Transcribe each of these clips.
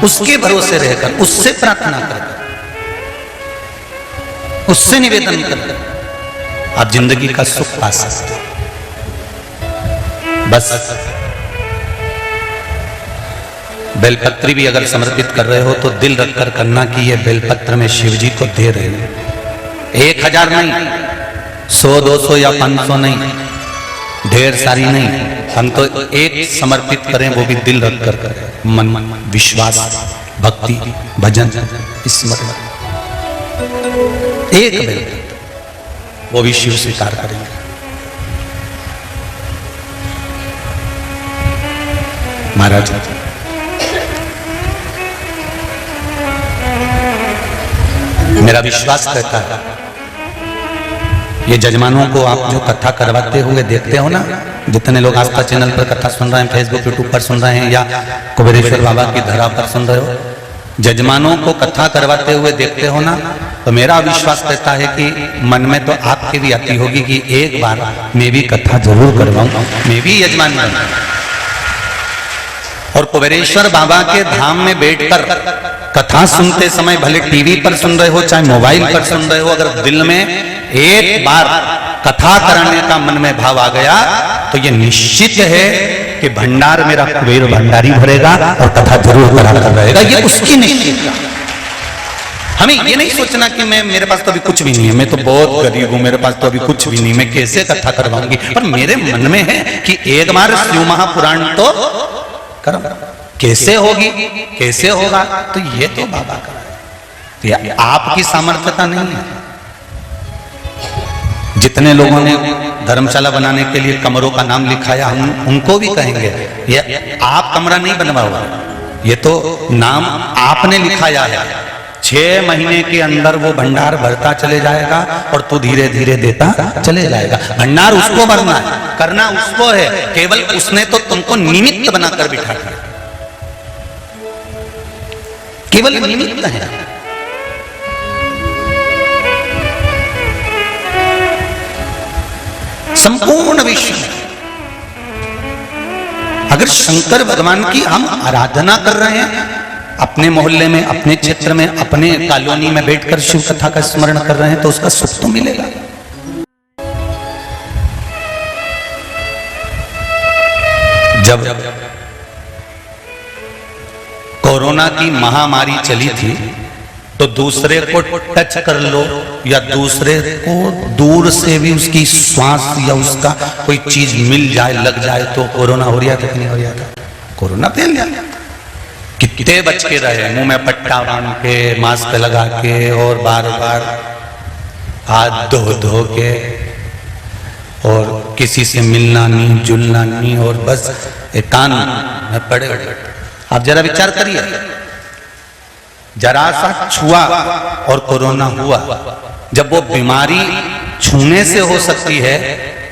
उसके भरोसे रहकर, उससे प्रार्थना कर, उससे निवेदन कर आप जिंदगी का सुख पा सकते हो। बस बेलपत्री भी अगर समर्पित कर रहे हो तो दिल रखकर करना कि ये बेलपत्र में शिव जी को दे रहे हैं। 1000 नहीं, 100, 200 या 500 नहीं, ढेर सारी नहीं, हम तो एक समर्पित करें, वो भी दिल रख कर करें। मन, विश्वास, भक्ति, भजन, स्मरण, एक बेलपत्र, वो भी शिव स्वीकार करेंगे। महाराज मेरा विश्वास कहता है, ये जजमानों को आप जो कथा करवाते हुए देखते हो ना, जितने लोग आस्था चैनल पर कथा सुन रहे हैं, फेसबुक यूट्यूब पर सुन रहे हैं या कुबेरेश्वर बाबा की धरा पर सुन रहे हो, जजमानों को कथा करवाते हुए देखते हो ना, तो मेरा विश्वास कहता है कि मन में तो आपके भी आती होगी कि एक बार मैं भी कथा जरूर करवाऊं, मैं भी यजमान बनूं। और कुबेरेश्वर बाबा के धाम में बैठकर कथा सुनते समय, भले टीवी पर सुन रहे हो चाहे मोबाइल पर सुन रहे हो, अगर दिल में एक बार कथा कराने का मन में भाव आ गया तो ये निश्चित है कि भंडार मेरा कुबेर भंडारी भरेगा और कथा जरूर कराता रहेगा। ये उसकी निश्चित। हमें ये नहीं सोचना कि मैं, मेरे पास तो अभी कुछ भी नहीं है, मैं तो बहुत गरीब हूं, मेरे पास तो अभी कुछ भी नहीं, मैं कैसे कथा करवाऊंगी। पर मेरे मन में है कि एक बार शिव महापुराण तो करो। कैसे होगी, कैसे होगा, तो ये तो बाबा का है, आपकी सामर्थ्यता नहीं है। जितने लोगों ने धर्मशाला बनाने के लिए कमरों का नाम लिखाया, हम उनको भी कहेंगे ये आप कमरा नहीं बनवाओ, ये तो नाम आपने लिखाया है। 6 महीने के अंदर वो भंडार भरता चले जाएगा और तू धीरे धीरे देता चले जाएगा। भंडार उसको भरना है, करना उसको है, केवल उसने तो तुमको निमित्त बनाकर बिठा दिया, केवल निमित्त है। संपूर्ण विश्व अगर शंकर भगवान की हम आराधना कर रहे हैं, अपने मोहल्ले में, अपने क्षेत्र में, अपने कॉलोनी में बैठकर शिव कथा का स्मरण कर रहे हैं, तो उसका सुख तो मिलेगा। जब कोरोना की महामारी चली थी तो दूसरे को टच कर लो या दूसरे को दूर से भी उसकी श्वास या उसका कोई चीज मिल जाए, लग जाए, तो कोरोना हो रहा था कि नहीं हो रहा था? कोरोना फैल गया। कितने बच के रहे, मुंह में पट्टा बांध के, मास्क लगा के और बार बार हाथ धो धो के, और किसी से मिलना नहीं, जुलना नहीं, और बस एकांत में पड़े। आप जरा विचार करिए, जरा सा छुआ और कोरोना हुआ। जब वो बीमारी छूने से हो सकती है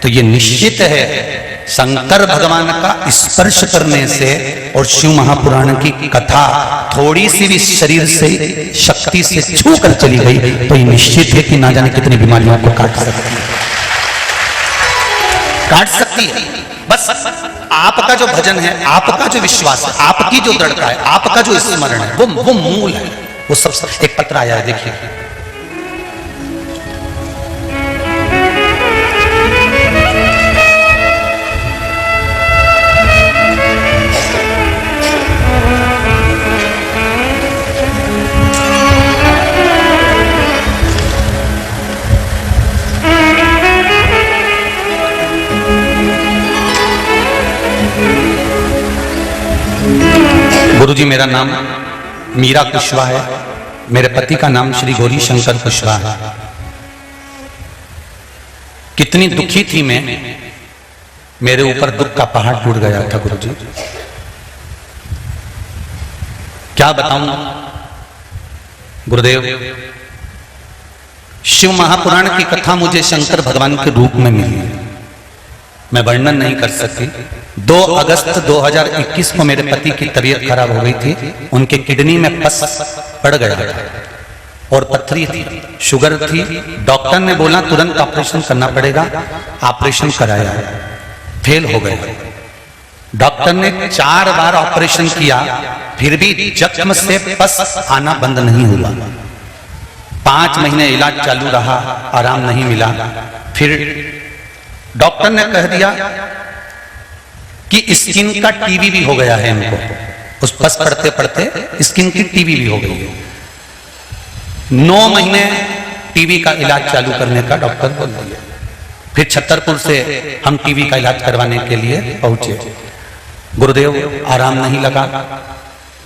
तो ये निश्चित है शंकर भगवान का स्पर्श करने से और शिव महापुराण की कथा थोड़ी सी भी शरीर से शक्ति से छू कर चली गई तो ये निश्चित है कि ना जाने कितनी बीमारियों को काट सकती है। बस आपका जो भजन है, आपका जो विश्वास है, आपकी जो दृढ़ता है, आपका जो स्मरण है, वो मूल है। वो सब एक पत्र आया है, देखिए। गुरुजी, मेरा नाम मीरा कुशवाहा है, मेरे पति का नाम श्री गौरी शंकर कुशवाहा है। कितनी दुखी थी मैं, मेरे ऊपर दुख का पहाड़ टूट गया था गुरुजी। क्या बताऊं गुरुदेव, शिव महापुराण की कथा मुझे शंकर भगवान के रूप में मिली, मैं वर्णन नहीं कर सकती। 2 अगस्त 2021 को मेरे पति की तबीयत खराब हो गई थी, उनके किडनी में पस पड़ गया था और पथरी थी, शुगर थी। डॉक्टर ने बोला तुरंत ऑपरेशन करना पड़ेगा, ऑपरेशन कराया, फेल हो गए। डॉक्टर ने 4 बार ऑपरेशन किया, फिर भी जख्म से पस आना बंद नहीं हुआ। 5 महीने इलाज चालू रहा, आराम नहीं मिला। फिर डॉक्टर ने कह दिया कि स्किन का टीबी भी हो गया है इनको। उस पस पड़ते पड़ते स्किन की टीबी भी हो गई है। 9 महीने टीबी का इलाज चालू करने का डॉक्टर बोल दिया। फिर छतरपुर से हम टीबी का इलाज करवाने के लिए पहुंचे। गुरुदेव आराम नहीं लगा,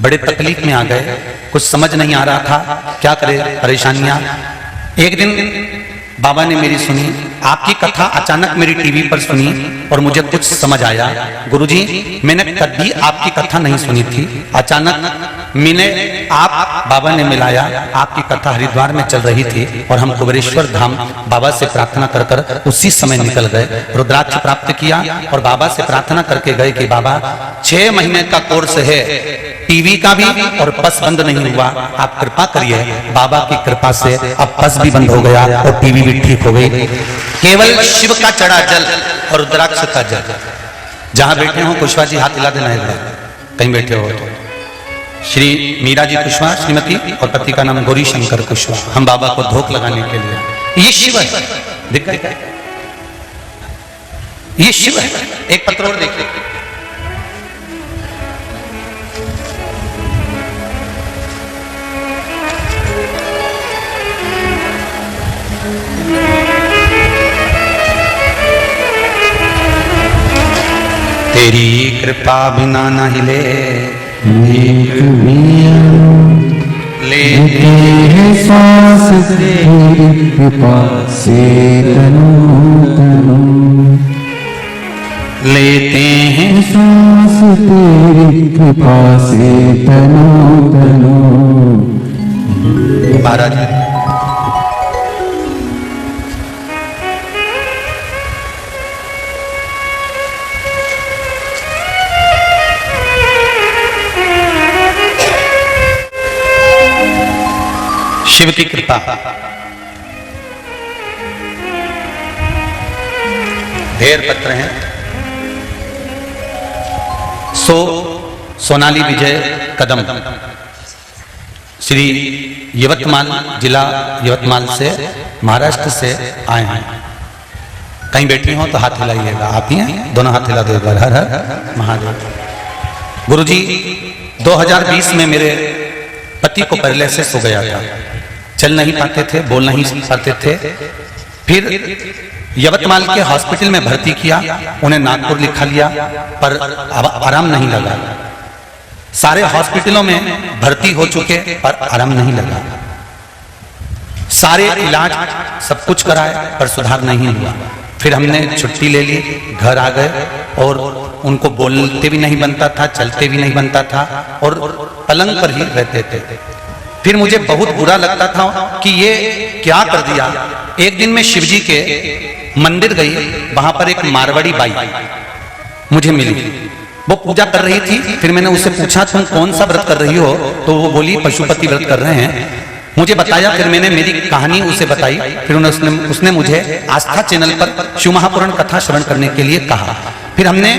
बड़े तकलीफ में आ गए, कुछ समझ नहीं आ रहा था क्या करे, परेशानियां। एक दिन बाबा ने मेरी सुनी, आपकी कथा अचानक मेरी टीवी पर सुनी और मुझे कुछ समझ आया। गुरुजी, मैंने कभी आपकी कथा नहीं सुनी थी, अचानक मैंने बाबा ने मिलाया, आपकी कथा हरिद्वार में चल रही थी और हम कुबेरेश्वर धाम बाबा से प्रार्थना कर कर उसी समय निकल गए। रुद्राक्ष प्राप्त किया और बाबा से प्रार्थना करके गए कि बाबा 6 महीने का कोर्स है, टीवी का भी और पस बंद नहीं हुआ, आप कृपा करिए। बाबा की कृपा से अब पस भी बंद हो गया और टीवी भी ठीक हो गई। केवल शिव का चढ़ा जल और रुद्राक्ष का जल। जहां बैठे हो कुशवाहा जी हाथ हिला देना एक बार, कहीं बैठे हो तो। श्री मीरा जी कुशवाहा श्रीमती और पति का नाम गौरी शंकर कुशवाहा। हम बाबा को धोख लगाने के लिए, ये शिव है, दिख गए, ये शिव है। एक पत्र और देखिए, तेरी कृपा बिना न हिले लेते हैं सांस, तेरी कृपा से तनु तनु लेते हैं सांस, तेरी कृपा से तनु तनु। महाराज शिव की कृपा। ढेर पत्र हैं। सोनाली विजय कदम, श्री यवतमाल जिला यवतमाल से, महाराष्ट्र से आए हैं। कहीं बैठी हो तो हाथ हिलाइएगा। आप ही हैं, दोनों हाथ हिला दो एक बार। हर हर महादेव। गुरुजी 2020 में मेरे पति को पैरालिसिस हो गया था, चल नहीं पाते थे, बोल नहीं पाते थे। फिर यवतमाल के हॉस्पिटल में भर्ती किया, उन्हें नागपुर लिखा लिया, पर आराम नहीं लगा। सारे हॉस्पिटलों में भर्ती हो चुके पर आराम नहीं लगा। सारे इलाज सब कुछ कराए पर सुधार नहीं हुआ। फिर हमने छुट्टी ले ली, घर आ गए और उनको बोलते भी नहीं बनता था, चलते भी नहीं बनता था और पलंग पर ही रहते थे। फिर मुझे बहुत बुरा लगता था कि ये क्या कर दिया। एक दिन मैं शिवजी के मंदिर गई, वहां पर एक मारवाड़ी बाई मुझे मिली, वो पूजा कर रही थी। फिर मैंने उससे पूछा तुम कौन सा व्रत कर रही हो, तो वो बोली पशुपति व्रत कर रहे हैं। मुझे बताया, फिर मैंने मेरी कहानी उसे बताई। फिर उसने मुझे आस्था चैनल पर शिव महापुराण कथा श्रवण करने के लिए कहा। फिर हमने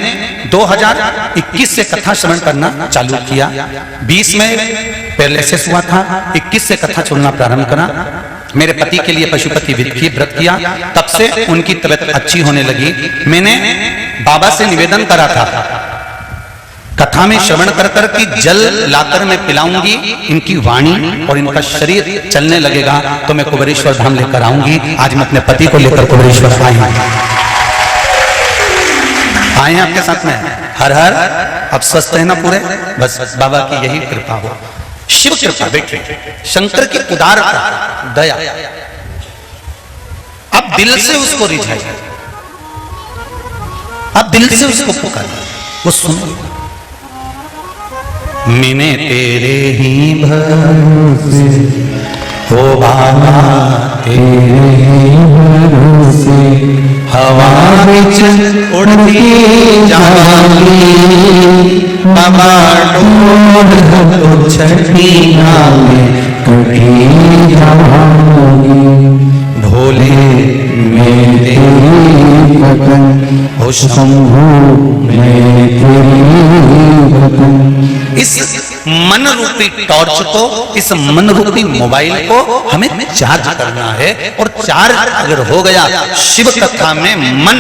2021 से कथा श्रवण करना चालू किया। 20 में पैरालिसिस हुआ था, 21 से कथा सुनना प्रारंभ करा। मेरे पति के लिए पशुपति व्रत किया, तब से उनकी तबीयत अच्छी होने लगी। मैंने बाबा से निवेदन करा था, कथा में श्रवण कर कर कि जल लाकर मैं पिलाऊंगी इनकी वाणी और इनका शरीर चलने लगेगा तो मैं कुबेरेश्वर धाम लेकर आऊंगी। आज मैं अपने पति को लेकर कुबेरेश्वर आए हैं आपके साथ में। हर हर। अब स्वस्थ है ना पूरे? बस बाबा की यही कृपा हो, शिव कृपा। देखिए शंकर की उदारता, दया। अब दिल से उसको रिझाइए, अब दिल से उसको पुकारिए, वो सुनो। मैंने तेरे ही भरोसे हो बाबा, तेरे ही भरोसे हवा बिच उड़ती जाऊंगी बाबा, डोर छठी में कभी जाऊंगी। भोले मैं तेरी भजन, हो शंभो मैं तेरी भजन। इस मन रूपी टॉर्च को, इस मन रूपी मोबाइल को हमें चार्ज करना है। और चार्ज अगर हो गया, शिव कथा में मन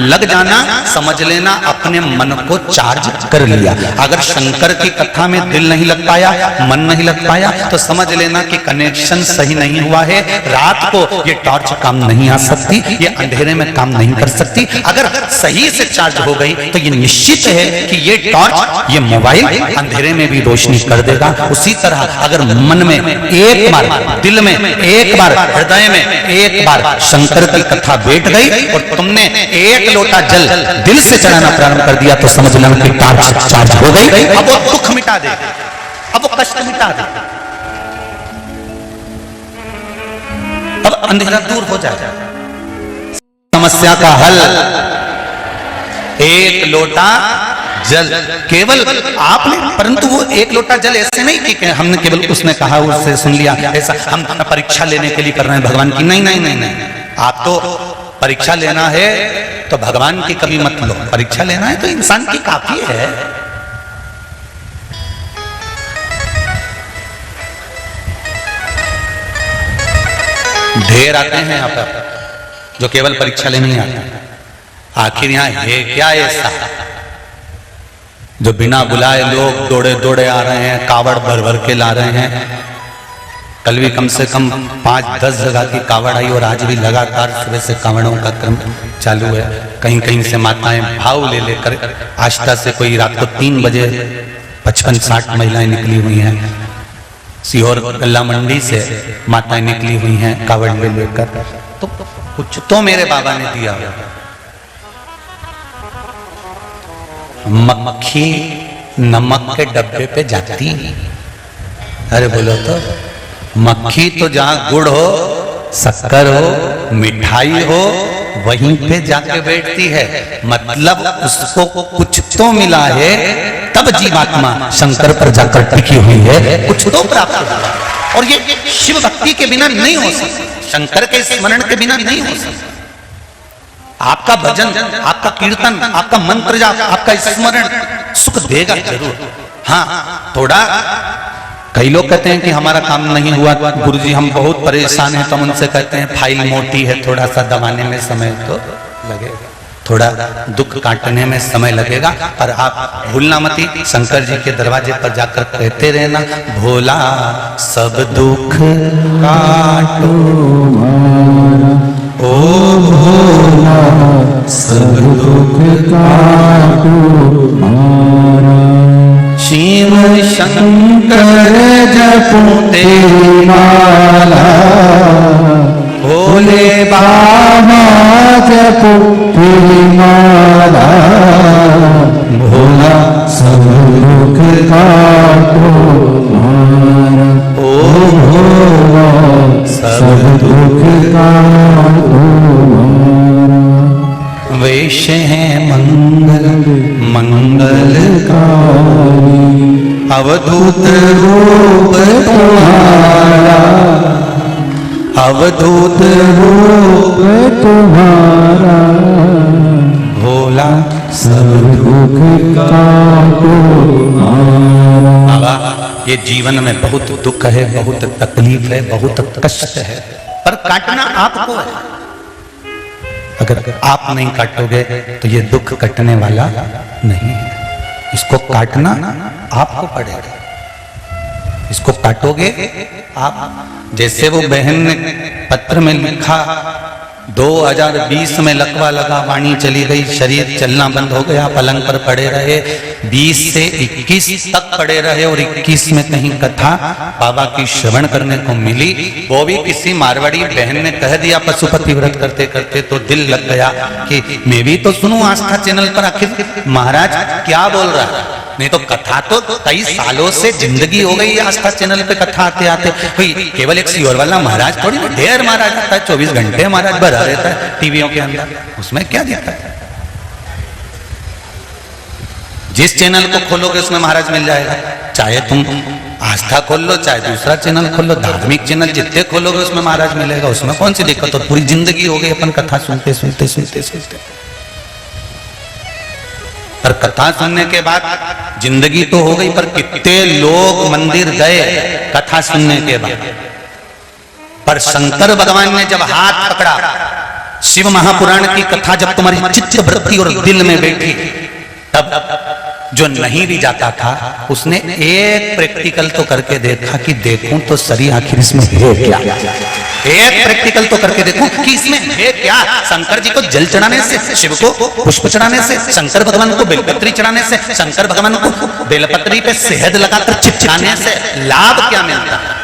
लग जाना, समझ लेना अपने मन को चार्ज कर लिया। अगर शंकर की कथा में दिल नहीं लग पाया, मन नहीं लग पाया, तो समझ लेना कि कनेक्शन सही नहीं हुआ है। रात को ये टॉर्च काम नहीं आ सकती, ये अंधेरे में काम नहीं कर सकती। अगर सही से चार्ज हो गई तो ये निश्चित है कि ये टॉर्च, ये मोबाइल अंधेरे में भी रोशनी कर देगा। उसी तरह अगर मन में एक बार, दिल में एक बार, हृदय में एक बार शंकर की कथा बैठ गई और तुमने एक लोटा जल दिल से चढ़ाना प्रारंभ कर दिया, तो समझ लेना कि टॉर्च चार्ज हो गई। अब वो दुख मिटा दे, अब वो कष्ट मिटा दे, अब अंधेरा दूर हो जाएगा। समस्या का हल एक लोटा जल, केवल आपने, परंतु वो एक लोटा जल ऐसे नहीं कि हमने केवल उसने कहा उससे सुन लिया, ऐसा हम परीक्षा लेने के लिए कर रहे हैं भगवान की। नहीं नहीं नहीं नहीं, आप तो परीक्षा लेना है तो भगवान की कभी मत लो, परीक्षा लेना है तो इंसान की काफी है। ढेर आते हैं यहाँ पर जो केवल परीक्षा लेने ही आते हैं। आखिर यहाँ है क्या ऐसा जो बिना बुलाए लोग दौड़े दौड़े आ रहे हैं, कावड़ भर भर के ला रहे हैं। कल भी कम से कम 5-10 जगह की कावड़ आई और आज भी लगातार सुबह से कावड़ों का क्रम चालू है। कहीं कहीं से माताएं भाव ले लेकर, आष्टा से कोई रात को 3 बजे 55-60 महिलाएं निकली हुई हैं। सीहोर गल्ला मंडी से माताएं निकली हुई हैं कावड़ ले लेकर। तो कुछ तो मेरे बाबा ने दिया। मक्खी नमक के डब्बे पे जाती, अरे बोलो तो, मक्खी तो जहां गुड़ हो, शक्कर हो, मिठाई हो, वहीं पे जाके बैठती है। मतलब उसको कुछ तो मिला है, तब जीवात्मा शंकर पर जाकर टिकी हुई है, कुछ तो प्राप्त हुआ। और ये शिव भक्ति के बिना नहीं हो सकता, शंकर के स्मरण के बिना नहीं हो सकता। आपका भजन, आपका कीर्तन, आपका मंत्र जाप, आपका स्मरण सुख देगा जरूर। हाँ, थोड़ा कई लोग कहते हैं कि हमारा काम नहीं हुआ गुरुजी, हम बहुत परेशान हैं, तो हम उनसे कहते हैं फाइल मोटी है, थोड़ा सा दबाने में समय तो लगेगा, थोड़ा दुख काटने में समय लगेगा। पर आप भूलना मती, शंकर जी के दरवाजे पर जाकर कहते रहना, भोला सब दुख काटो ओ भोला सब दुख काटो मारा। शिव शंकर जपो तेरी माला, भोले बाबा जपो तेरी माला। भोला सब दुख काटो मारा, ओ भोला सब दुख काटो मारा। वेश है मंगल मंगलकारी, अवधूत रूप तुम्हारा, अवधूत रूप तुम्हारा। भोला सब दुख काटो मारा। ये जीवन में बहुत दुख है, बहुत तकलीफ है, बहुत कष्ट है, पर काटना आपको है। अगर आप नहीं काटोगे तो ये दुख कटने वाला नहीं है। इसको काटना आपको पड़ेगा, इसको काटोगे आप। जैसे वो बहन ने पत्र में लिखा, 2020 में लकवा लगा, वाणी चली गई, शरीर चलना बंद हो गया, पलंग पर पड़े रहे, 20 से 21 तक पड़े रहे और 21 में कहीं कथा बाबा की श्रवण करने को मिली। वो भी किसी मारवाड़ी बहन ने कह दिया पशुपति व्रत करते करते, तो दिल लग गया कि मैं भी तो सुनूं आस्था चैनल पर, आखिर महाराज क्या बोल रहा है। नहीं तो कथा तो कई सालों से जिंदगी हो गई आस्था चैनल पे कथा आते आते। कोई केवल एक सीहोर वाला महाराज थोड़ी ना, ढेर महाराज आता है, 24 घंटे महाराज भरा रहता है टीवियों के अंदर, उसमें क्या दिक्कत है। जिस चैनल को खोलोगे उसमें महाराज मिल जाएगा। चाहे तुम आस्था खोल लो, चाहे दूसरा चैनल खोल लो, धार्मिक चैनल जितने खोलोगे उसमें महाराज मिलेगा, उसमें कौन सी दिक्कत हो। पूरी जिंदगी हो गई अपन कथा सुनते सुनते सुनते सुनते, पर कथा सुनने के बाद जिंदगी तो हो गई, पर कितने लोग मंदिर गए कथा सुनने के बाद। पर शंकर भगवान ने जब हाथ पकड़ा, शिव महापुराण की कथा जब तुम्हारी चित्त वृत्ति और दिल में बैठी, तब जो नहीं भी जाता था उसने एक प्रैक्टिकल तो करके देखा कि देखूं तो सही आखिर इसमें है क्या। एक प्रैक्टिकल तो करके देखूं कि इसमें है क्या। शंकर जी को जल चढ़ाने से, शिव को पुष्प चढ़ाने से, शंकर भगवान को बेलपत्री चढ़ाने से, शंकर भगवान को बेलपत्री पे शहद लगाकर चिपकाने से लाभ क्या मिलता है।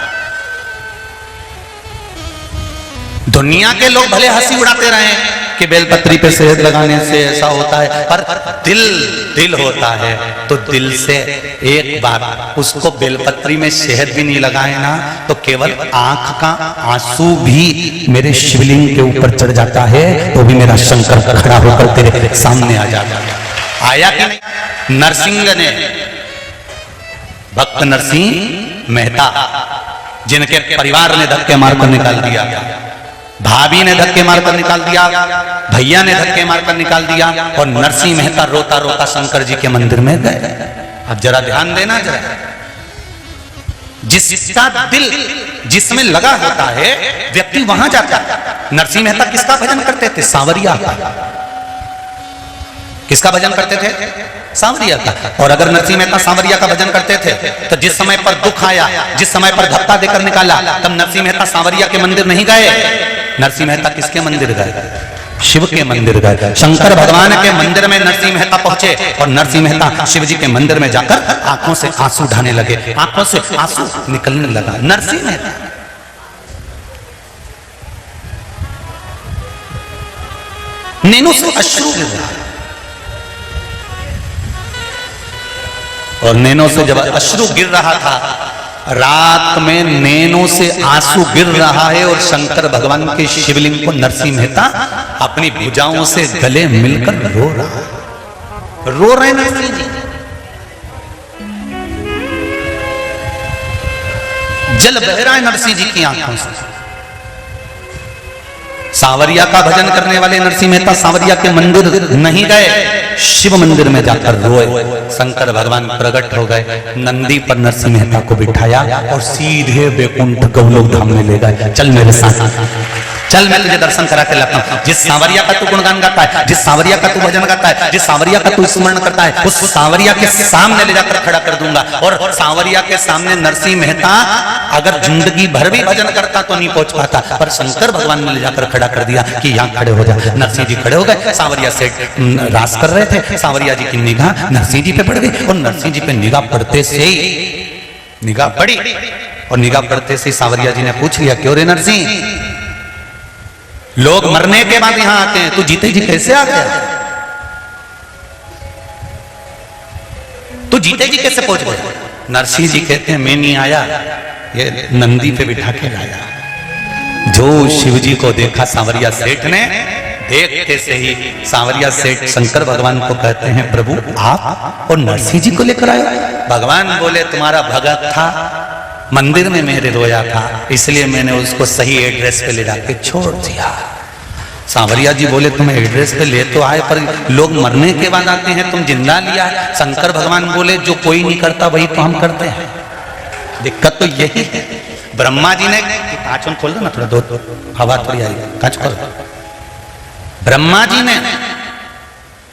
दुनिया के लोग भले हंसी उड़ाते रहे कि बेलपत्री पे शहद लगाने से ऐसा होता है, पर दिल होता है तो दिल से एक बार उसको बेलपत्री में शहद भी नहीं लगाए ना, तो केवल आंख का आंसू भी मेरे शिवलिंग के ऊपर चढ़ जाता है, तो भी मेरा शंकर खड़ा होकर तेरे सामने आ जाता है। आया कि नहीं। नरसिंह ने, भक्त नरसिंह मेहता, जिनके परिवार ने धक्के मारकर निकाल दिया, भाभी ने धक्के मारकर निकाल दिया, भैया ने धक्के मारकर निकाल दिया, और नरसिंह मेहता रोता रोता शंकर जी के मंदिर में गए। अब जरा ध्यान देना, जरा जिसका दिल जिसमें लगा होता है व्यक्ति वहां जाता है। नरसिंह मेहता किसका भजन करते थे? सांवरिया का। किसका भजन करते थे? सांवरिया का। और अगर नरसिंह मेहता सांवरिया का भजन करते थे तो जिस समय पर दुख आया, जिस समय पर धक्का देकर निकाला, तब नरसिंह मेहता सांवरिया के मंदिर नहीं गए। नरसिंह मेहता किसके मंदिर गए? शिव के मंदिर गए। शंकर भगवान के मंदिर में नरसिंह मेहता पहुंचे, और नरसिंह मेहता शिव जी के मंदिर में जाकर आंखों से आंसू ढाने लगे, आंखों से आंसू निकलने लगा। नरसिंह मेहता नैनों से अश्रु गिर रहा, और नैनों से जब अश्रु गिर रहा था, रात में नैनों से आंसू गिर रहा है, और शंकर भगवान के शिवलिंग को नरसिंह मेहता अपनी भुजाओं से गले मिलकर रो रहे नरसिंह जी। जल बह रहा है नरसिंह जी की आंखों से। सांवरिया का भजन करने वाले नरसिंह मेहता सांवरिया के मंदिर नहीं गए, शिव मंदिर में जाकर रोए। शंकर भगवान प्रकट हो गए, नंदी पर नरसिंह मेहता को बिठाया और सीधे बैकुंठ गौलोक धाम में ले गए। चल मेरे साथ, चल मैं तुझे दर्शन करा के लाता हूं। जिस सांवरिया का तू गुणगान गाता है, जिस सांवरिया का तू भजन गाता है, जिस सांवरिया का तू स्मरण करता है, उस सांवरिया के सामने ले जाकर खड़ा कर दूंगा। और सांवरिया के सामने नरसिंह मेहता अगर जिंदगी भर भी भजन करता तो नहीं पहुंच पाता, पर शंकर भगवान ने ले जाकर खड़ा कर दिया कि यहाँ खड़े हो जा। नरसिंह जी खड़े हो गए। सांवरिया से रास कर रहे थे, सांवरिया जी की निगाह नरसिंह जी पे पड़ गई, और नरसिंह जी पे निगाह पड़ते से ही निगाह पड़ी, और निगाह पड़ते से सांवरिया जी ने पूछ लिया, क्यों रे नरसिंह, लोग मरने के बाद यहां आते हैं, तू जीते जी कैसे आ गया? तू जीते जी कैसे पहुंच गया? नरसिंह जी कहते हैं, मैं नहीं आया, ये नंदी पे बिठा के लाया। जो शिव जी को देखा सांवरिया सेठ ने, देखते से ही सांवरिया सेठ शंकर भगवान को कहते हैं, प्रभु आप और नरसिंह जी को लेकर आए? भगवान बोले, तुम्हारा भगत था, मंदिर में मेरे रोया था, इसलिए मैंने उसको सही एड्रेस पे ले जाके छोड़ दिया। सांवरिया जी बोले, तुम एड्रेस पे ले तो आए, पर लोग मरने के बाद आते हैं, तुम जिंदा लिया है। शंकर भगवान बोले, जो कोई नहीं करता वही तो हम करते हैं। दिक्कत तो यही है। ब्रह्मा जी ने, कांच खोल दो ना थोड़ा, दो हवा थोड़ी आई, कांच खोल। ब्रह्मा जी ने,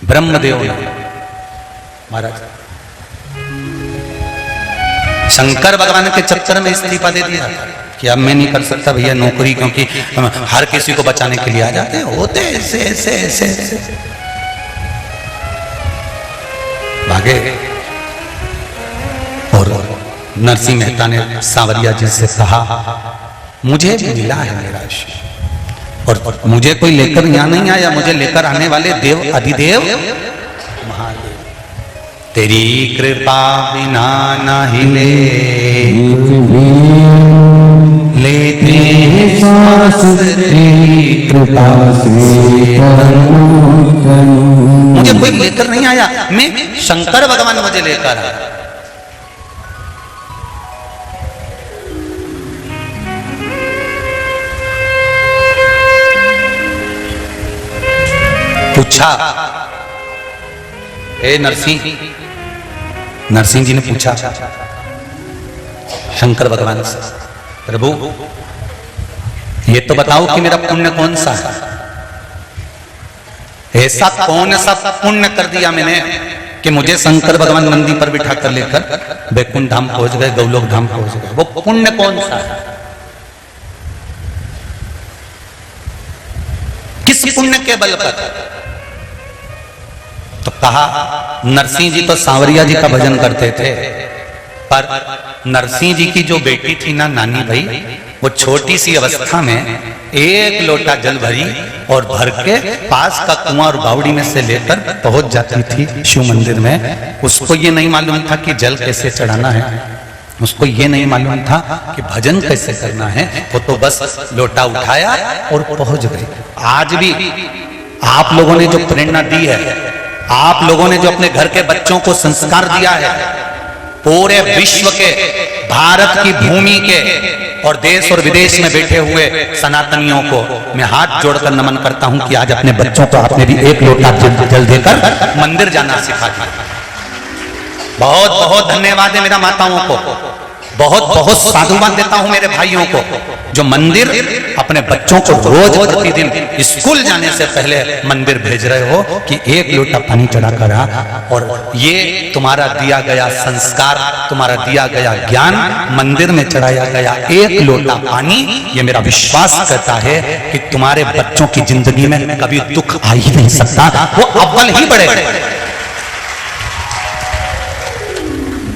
ब्रह्मदेव ने महाराज शंकर भगवान के चक्कर में इस्तीफा दे दिया कि अब मैं नहीं कर सकता भैया नौकरी, क्योंकि हर किसी को बचाने के लिए आ जाते हैं, होते ऐसे ऐसे ऐसे ऐसे भागे। और नरसिंह मेहता ने सांवरिया जी से कहा, मुझे भी मिला है मेरा ईश्वर, और मुझे कोई लेकर यहाँ नहीं आया, मुझे लेकर आने वाले देव अधिदेव महादेव, तेरी कृपा बिना नहीं लेते सांस, तेरी कृपा से मुझे कोई लेकर नहीं आया, मैं शंकर भगवान मुझे लेकर आया। पूछा, हे नरसिंह जी ने पूछा शंकर भगवान से, प्रभु ये तो बताओ कि मेरा पुण्य कौन सा है, ऐसा कौन सा पुण्य कर दिया मैंने कि मुझे शंकर भगवान नंदी पर बिठा कर लेकर बैकुंठ धाम पहुंच गए, गौलोक धाम पहुंच गए, वो पुण्य कौन सा है, किस पुण्य के बल पर? तो कहा नरसिंह जी तो सांवरिया जी का भजन करते थे, पर नरसिंह जी की जो बेटी थी ना नानी भाई, वो छोटी सी अवस्था में एक लोटा जल भरी और भर के पास का कुआं और बावड़ी में से लेकर पहुंच जाती थी शिव मंदिर में। उसको ये नहीं मालूम था कि जल कैसे चढ़ाना है, उसको ये नहीं मालूम था कि भजन कैसे करना है, वो तो बस लोटा उठाया और पहुंच गए। आज भी आप लोगों ने जो प्रेरणा दी है, आप लोगों ने जो अपने घर के बच्चों को संस्कार दिया है, पूरे विश्व के, भारत की भूमि के और देश और विदेश में बैठे हुए सनातनियों को मैं हाथ जोड़कर नमन करता हूं कि आज अपने बच्चों को आपने भी एक लोटा जल देकर मंदिर जाना सिखा दिया। बहुत बहुत धन्यवाद है मेरा माताओं को, बहुत बहुत साधुवाद देता हूं मेरे भाइयों को जो मंदिर अपने बच्चों को रोज प्रतिदिन स्कूल जाने से पहले मंदिर भेज रहे हो कि एक लोटा पानी चढ़ा कर आ। और ये तुम्हारा दिया गया संस्कार, तुम्हारा दिया गया ज्ञान, मंदिर में चढ़ाया गया एक लोटा पानी, ये मेरा विश्वास करता है कि तुम्हारे बच्चों की जिंदगी में कभी दुख आ ही नहीं सकता, वो अव्वल ही बढ़ेगा।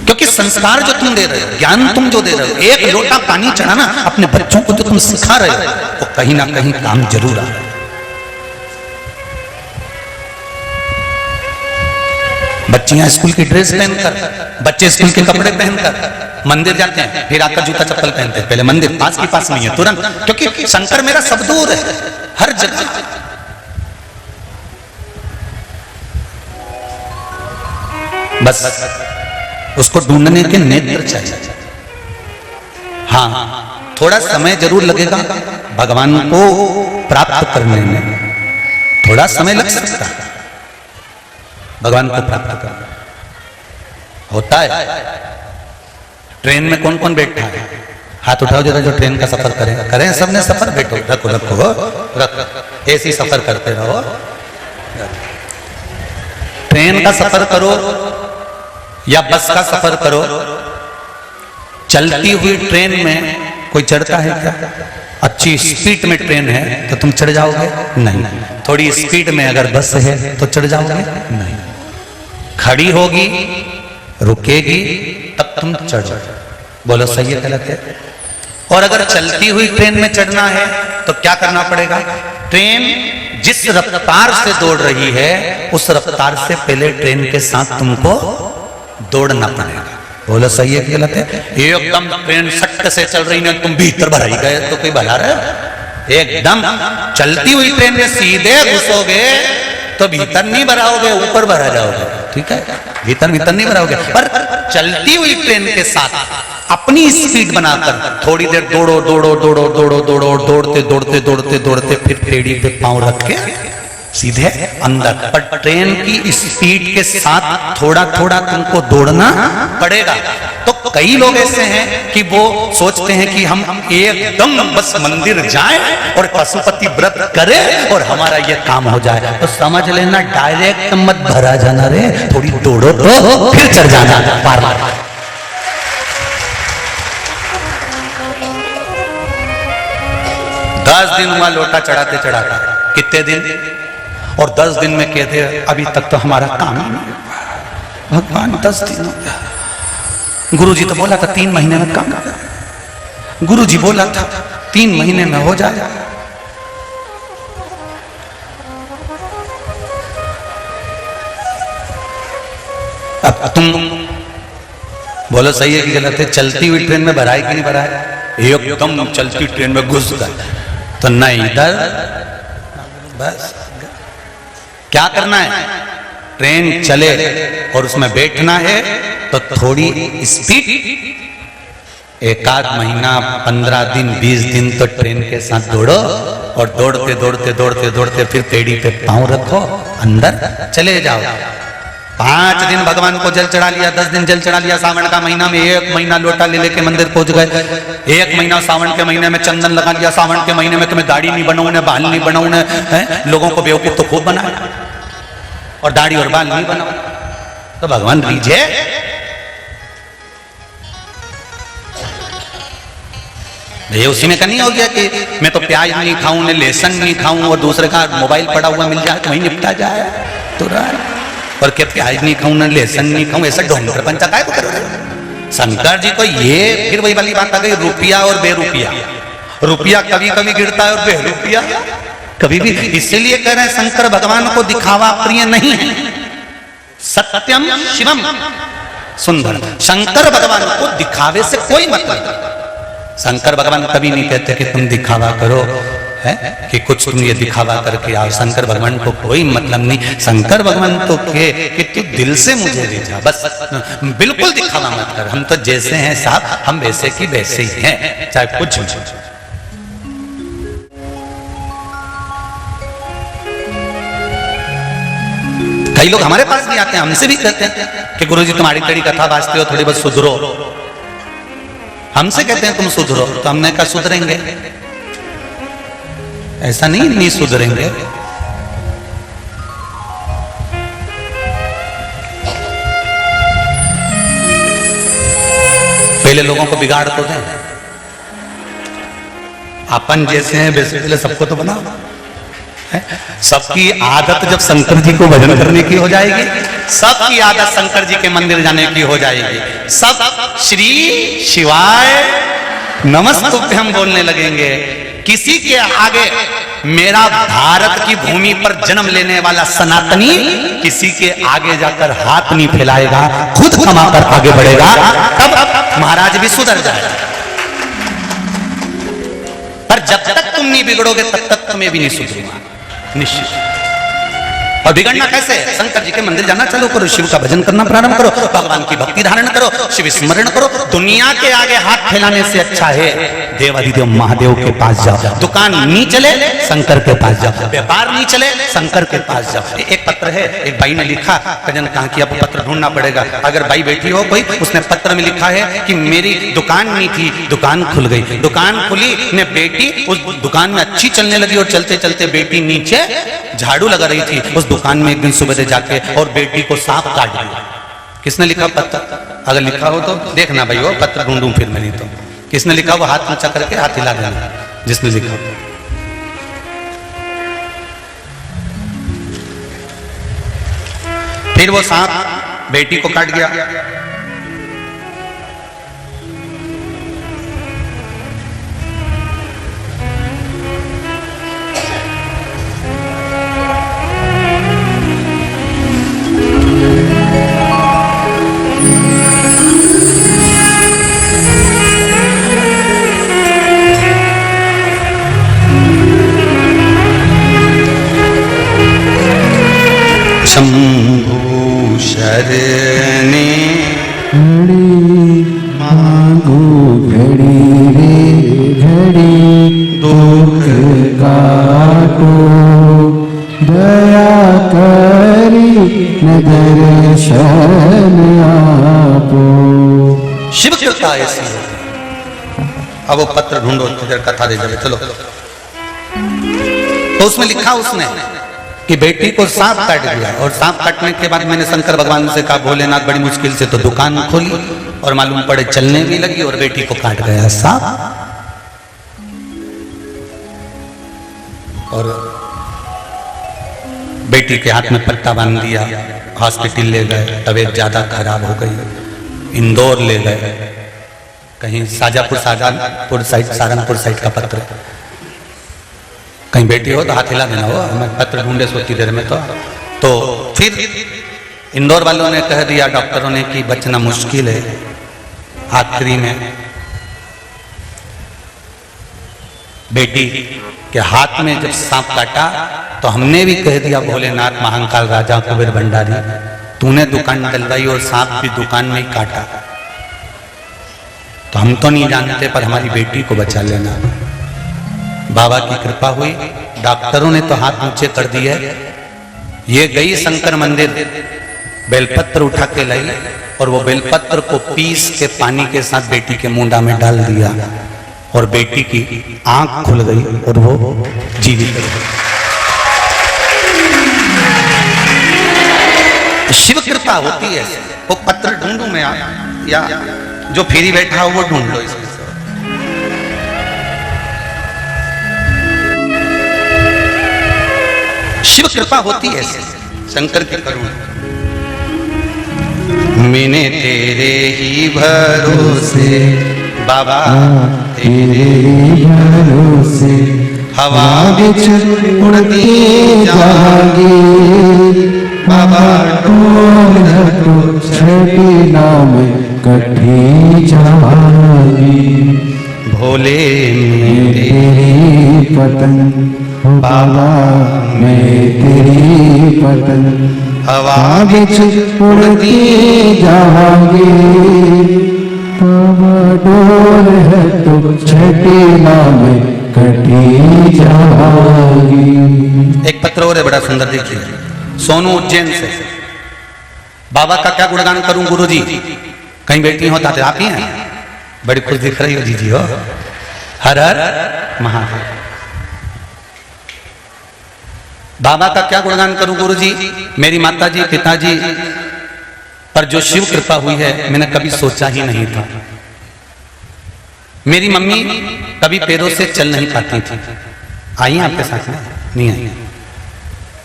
क्योंकि संस्कार जो तुम दे रहे हो, ज्ञान तुम जो दे रहे हो, एक लोटा पानी चढ़ाना अपने बच्चों को जो तुम सिखा रहे हो, वो कहीं ना कहीं काम जरूर आ रहा है। बच्चियां स्कूल की ड्रेस पहनकर, बच्चे स्कूल के कपड़े पहनकर मंदिर जाते हैं, फिर आकर जूता चप्पल पहनते हैं। पहले मंदिर पास की पास नहीं है, तुरंत, क्योंकि शंकर मेरा सब दूर है, हर जगह। बस उसको ढूंढने के नेत्र चाहिए। हाँ, थोड़ा समय जरूर लगेगा भगवान को प्राप्त करने में, थोड़ा समय लग सकता है भगवान को प्राप्त करना। होता है। ट्रेन में कौन कौन बैठा है? हाथ उठाओ जरा जो ट्रेन का सफर करेगा। करें सबने सफर? बैठो, रखो रखो रख, ऐसी सफर करते रहो। ट्रेन का सफर करो या बस का सफर करो, चलती हुई ट्रेन में कोई चढ़ता है क्या? अच्छी स्पीड में ट्रेन है तो तुम चढ़ जाओगे? नहीं। थोड़ी स्पीड में अगर बस है तो चढ़ जाओगे? नहीं। खड़ी होगी, रुकेगी, तब तुम चढ़ो। बोलो सही है गलत है? और अगर चलती हुई ट्रेन में चढ़ना है तो क्या करना पड़ेगा? ट्रेन जिस रफ्तार से दौड़ रही है उस रफ्तार से पहले ट्रेन के साथ तुमको दौड़ना पड़ेगा। बोलो सही है कि गलत है? एकदम ट्रेन सख्त से चल रही है, तुम भीतर भर ही गए तो कोई भला रहे? एकदम चलती हुई ट्रेन में सीधे घुसोगे तो भीतर नहीं भराओगे, ऊपर भरा जाओगे। ठीक है, भीतर नहीं भराओगे। पर चलती हुई ट्रेन के साथ अपनी स्पीड बनाकर थोड़ी देर दौड़ो दौड़ो दौड़ो दौड़ो दौड़ो, दौड़ते दौड़ते दौड़ते दौड़ते फिर पेड़ी पे पांव रख के सीधे अंदर। पर ट्रेन की स्पीड के साथ थोड़ा थोड़ा तुमको दौड़ना पड़ेगा। तो कई लोग ऐसे हैं कि वो सोचते हैं कि हम एकदम बस मंदिर जाएं और पशुपति व्रत करें और हमारा ये काम हो जाए। तो समझ लेना डायरेक्ट मत भरा जाना रे, थोड़ी दौड़ो तो फिर चढ़ जाना पार। 10 दिन हुआ लोटा चढ़ाते चढ़ाते। कितने दिन? और 10 दिन में कहते अभी तक तो हमारा काम ही नहीं हुआ। भगवान 10 दिन हो गया। गुरुजी तो बोला था 3 महीने में काम। गुरुजी बोला था 3 महीने में हो जाएगा। अब तुम बोलो सही है कि गलत है? चलती हुई ट्रेन में भराए कि नहीं भराए? एकदम चलती ट्रेन में घुस गए तो नहीं, इधर बस क्या करना है? ट्रेन चले और उसमें बैठना है तो थोड़ी स्पीड एक आध महीना, 15 दिन, 20 दिन तो ट्रेन के साथ दौड़ो और दौड़ते दौड़ते दौड़ते दौड़ते फिर पेड़ी पे पांव रखो, अंदर चले जाओ। 5 दिन भगवान को जल चढ़ा लिया, 10 दिन जल चढ़ा लिया, सावन का महीना में 1 महीना लोटा ले लेके मंदिर पहुंच गए। 1 महीना सावन के महीने में चंदन लगा लिया, सावन के महीने में तुम्हें दाढ़ी नहीं बनाऊने, बाल नहीं बनाऊने, लोगों को बेवकूफ तो खूब बनाया और दाढ़ी और बाल नहीं बनाओ, तो भगवान रीझे। ये उसी में नहीं हो गया कि मैं तो प्याज नहीं खाऊं, मैं लहसुन नहीं खाऊं और दूसरे का मोबाइल पड़ा हुआ मिल जाए तो वहीं निपटा जाए तुरंत। और क्या प्याज नहीं खाऊं ना लहसुन नहीं खाऊं, ऐसा ढोंग प्रपंच का है तो करो। शंकर जी को ये फिर वही वाली बात आ गई, रुपया और बेरुपया। रुपया कभी कभी गिरता है और बेरुपया कभी भी। इसलिए कह रहे हैं शंकर भगवान को दिखावा प्रिय नहीं है। सत्यम शिवम सुंदर, शंकर भगवान को दिखावे से कोई मतलब नहीं। शंकर भगवान कभी नहीं कहते कि तुम दिखावा करो, है कि कुछ तुम ये दिखावा करके आओ। शंकर भगवान को कोई मतलब नहीं। शंकर भगवान तो कहे कि तू दिल से मुझे रिझा, बस बिल्कुल दिखावा मत कर। हम तो जैसे हैं साहब, हम वैसे की वैसे ही हैं, चाहे कुछ हो। कई लोग हमारे पास भी आते हैं, हमसे भी कहते हैं कि गुरुजी तुम्हारी कड़ी कथा वाचते हो, थोड़ी बहुत सुधरो। हमसे कहते हैं तुम सुधरो, तो हमने कहा सुधरेंगे? ऐसा नहीं सुधरेंगे। पहले लोगों को बिगाड़ तो दें, अपन जैसे हैं वैसे पहले सबको तो बनाओ। सबकी आदत जब शंकर जी को भजन करने की हो जाएगी, सबकी आदत शंकर जी के मंदिर जाने की हो जाएगी, सब श्री शिवाय नमस्तुभ्यं हम बोलने लगेंगे। किसी के आगे मेरा भारत की भूमि पर जन्म लेने वाला सनातनी किसी के आगे जाकर हाथ नहीं फैलाएगा, खुद कमाकर आगे बढ़ेगा, तब महाराज भी सुधर जाएगा। पर जब तक तुम नहीं बिगड़ोगे तब तक तुम्हें भी नहीं सुधरूंगा, निश्चित। और बिगड़ना कैसे? शंकर जी के मंदिर जाना चालू करो, शिव का भजन करना प्रारंभ करो, भगवान की भक्ति धारण करो, शिव स्मरण करो। दुनिया के आगे हाथ फैलाने से अच्छा है देवाधिदेव महादेव के पास जाओ। दुकान नहीं चले शंकर के पास जाओ, व्यापार नहीं चले शंकर के पास जाओ। एक पत्र है, एक भाई ने लिखा, कजन कहा कि अब पत्र ढूंढना पड़ेगा। अगर भाई बैठी हो कोई, उसने पत्र में लिखा है कि मेरी दुकान नहीं थी, दुकान खुल गई। दुकान खुली ने बेटी उस दुकान में अच्छी चलने लगी और चलते चलते बेटी नीचे झाड़ू लगा रही थी उस दुकान में। एक दिन सुबह जाके और बेटी को सांप काट दिया। किसने लिखा पत्र? अगर लिखा हो तो देखना भाई, वो पत्र ढूंढूं फिर मैं, नहीं तो किसने लिखा वो हाथ ऊंचा करके हाथ हिला देना जिसने लिखा। फिर वो सांप बेटी को काट गया। शंभु शरणे घड़ी मांगो, घड़ी रे घड़ी दुख काटो, दया करी न दर्शन आपो। शिव कृपा ऐसी है। अब वो पत्र ढूंढो, इधर कथा दे जाए। चलो, तो उसमें लिखा उसने कि बेटी को सांप काट दिया, और सांप काटने के बाद मैंने शंकर भगवान से कहा भोलेनाथ बड़ी मुश्किल से तो दुकान खोली और मालूम पड़े चलने भी लगी और बेटी को काट गया सांप। और बेटी के हाथ में पट्टा बांध दिया, हॉस्पिटल ले गए, तबीयत ज्यादा खराब हो गई, इंदौर ले गए, कहीं शाजापुर साइड, सहारनपुर साइड का पत्र। कहीं बेटी हो तो हाथ हिला देना हो, मैं पत्र ढूंढे सोती देर में। तो फिर इंदौर वालों ने कह दिया, डॉक्टरों ने, कि बचना मुश्किल है। आखिरी में बेटी के हाथ में जब सांप काटा तो हमने भी कह दिया, भोलेनाथ महाकाल राजा कुबेर भंडारी, तूने दुकान डलवाई और सांप भी दुकान में ही काटा। तो हम तो नहीं जानते, पर हमारी बेटी को बचा लेना। बाबा की कृपा हुई, डॉक्टरों ने तो हाथ नीचे कर दिए। ये गई शंकर मंदिर, बेलपत्र उठा के लाई और वो बेलपत्र को पीस के पानी के साथ बेटी के मुंडा में डाल दिया और बेटी की आंख खुल गई और वो जीवित रही। शिव कृपा होती है। वो पत्र ढूंढूं मैं या जो फ्री बैठा हो वो ढूंढ लो इसमें। शिव कृपा होती है, शंकर की करुणा। मैंने तेरे ही भरोसे बाबा, तेरे भरोसे हवा बिच उड़ती जाएंगे बाबा, डोल तो छठी नाम कठी जाएगी। भोले मैं तेरी पतंग हो बाबा, मैं तेरी पतंग हवा बिच उड़ती जाएंगे बाबा, डोल है तो छठी नाम कटी जाएगी। एक पत्र और है बड़ा सुंदर, देखिए। सोनू उज्जैन से, बाबा का क्या गुणगान करूं गुरुजी, कहीं बैठी होता थे आप ही हैं, बड़ी खुश दिख रही हो जी हो। हर हर महादेव। बाबा का क्या गुणगान करूं गुरुजी, मेरी माताजी पिताजी पर जो शिव कृपा हुई है मैंने कभी सोचा ही नहीं था। मेरी मम्मी कभी पैरों से चल नहीं पाती थी। आई आपके साथ में? नहीं आई।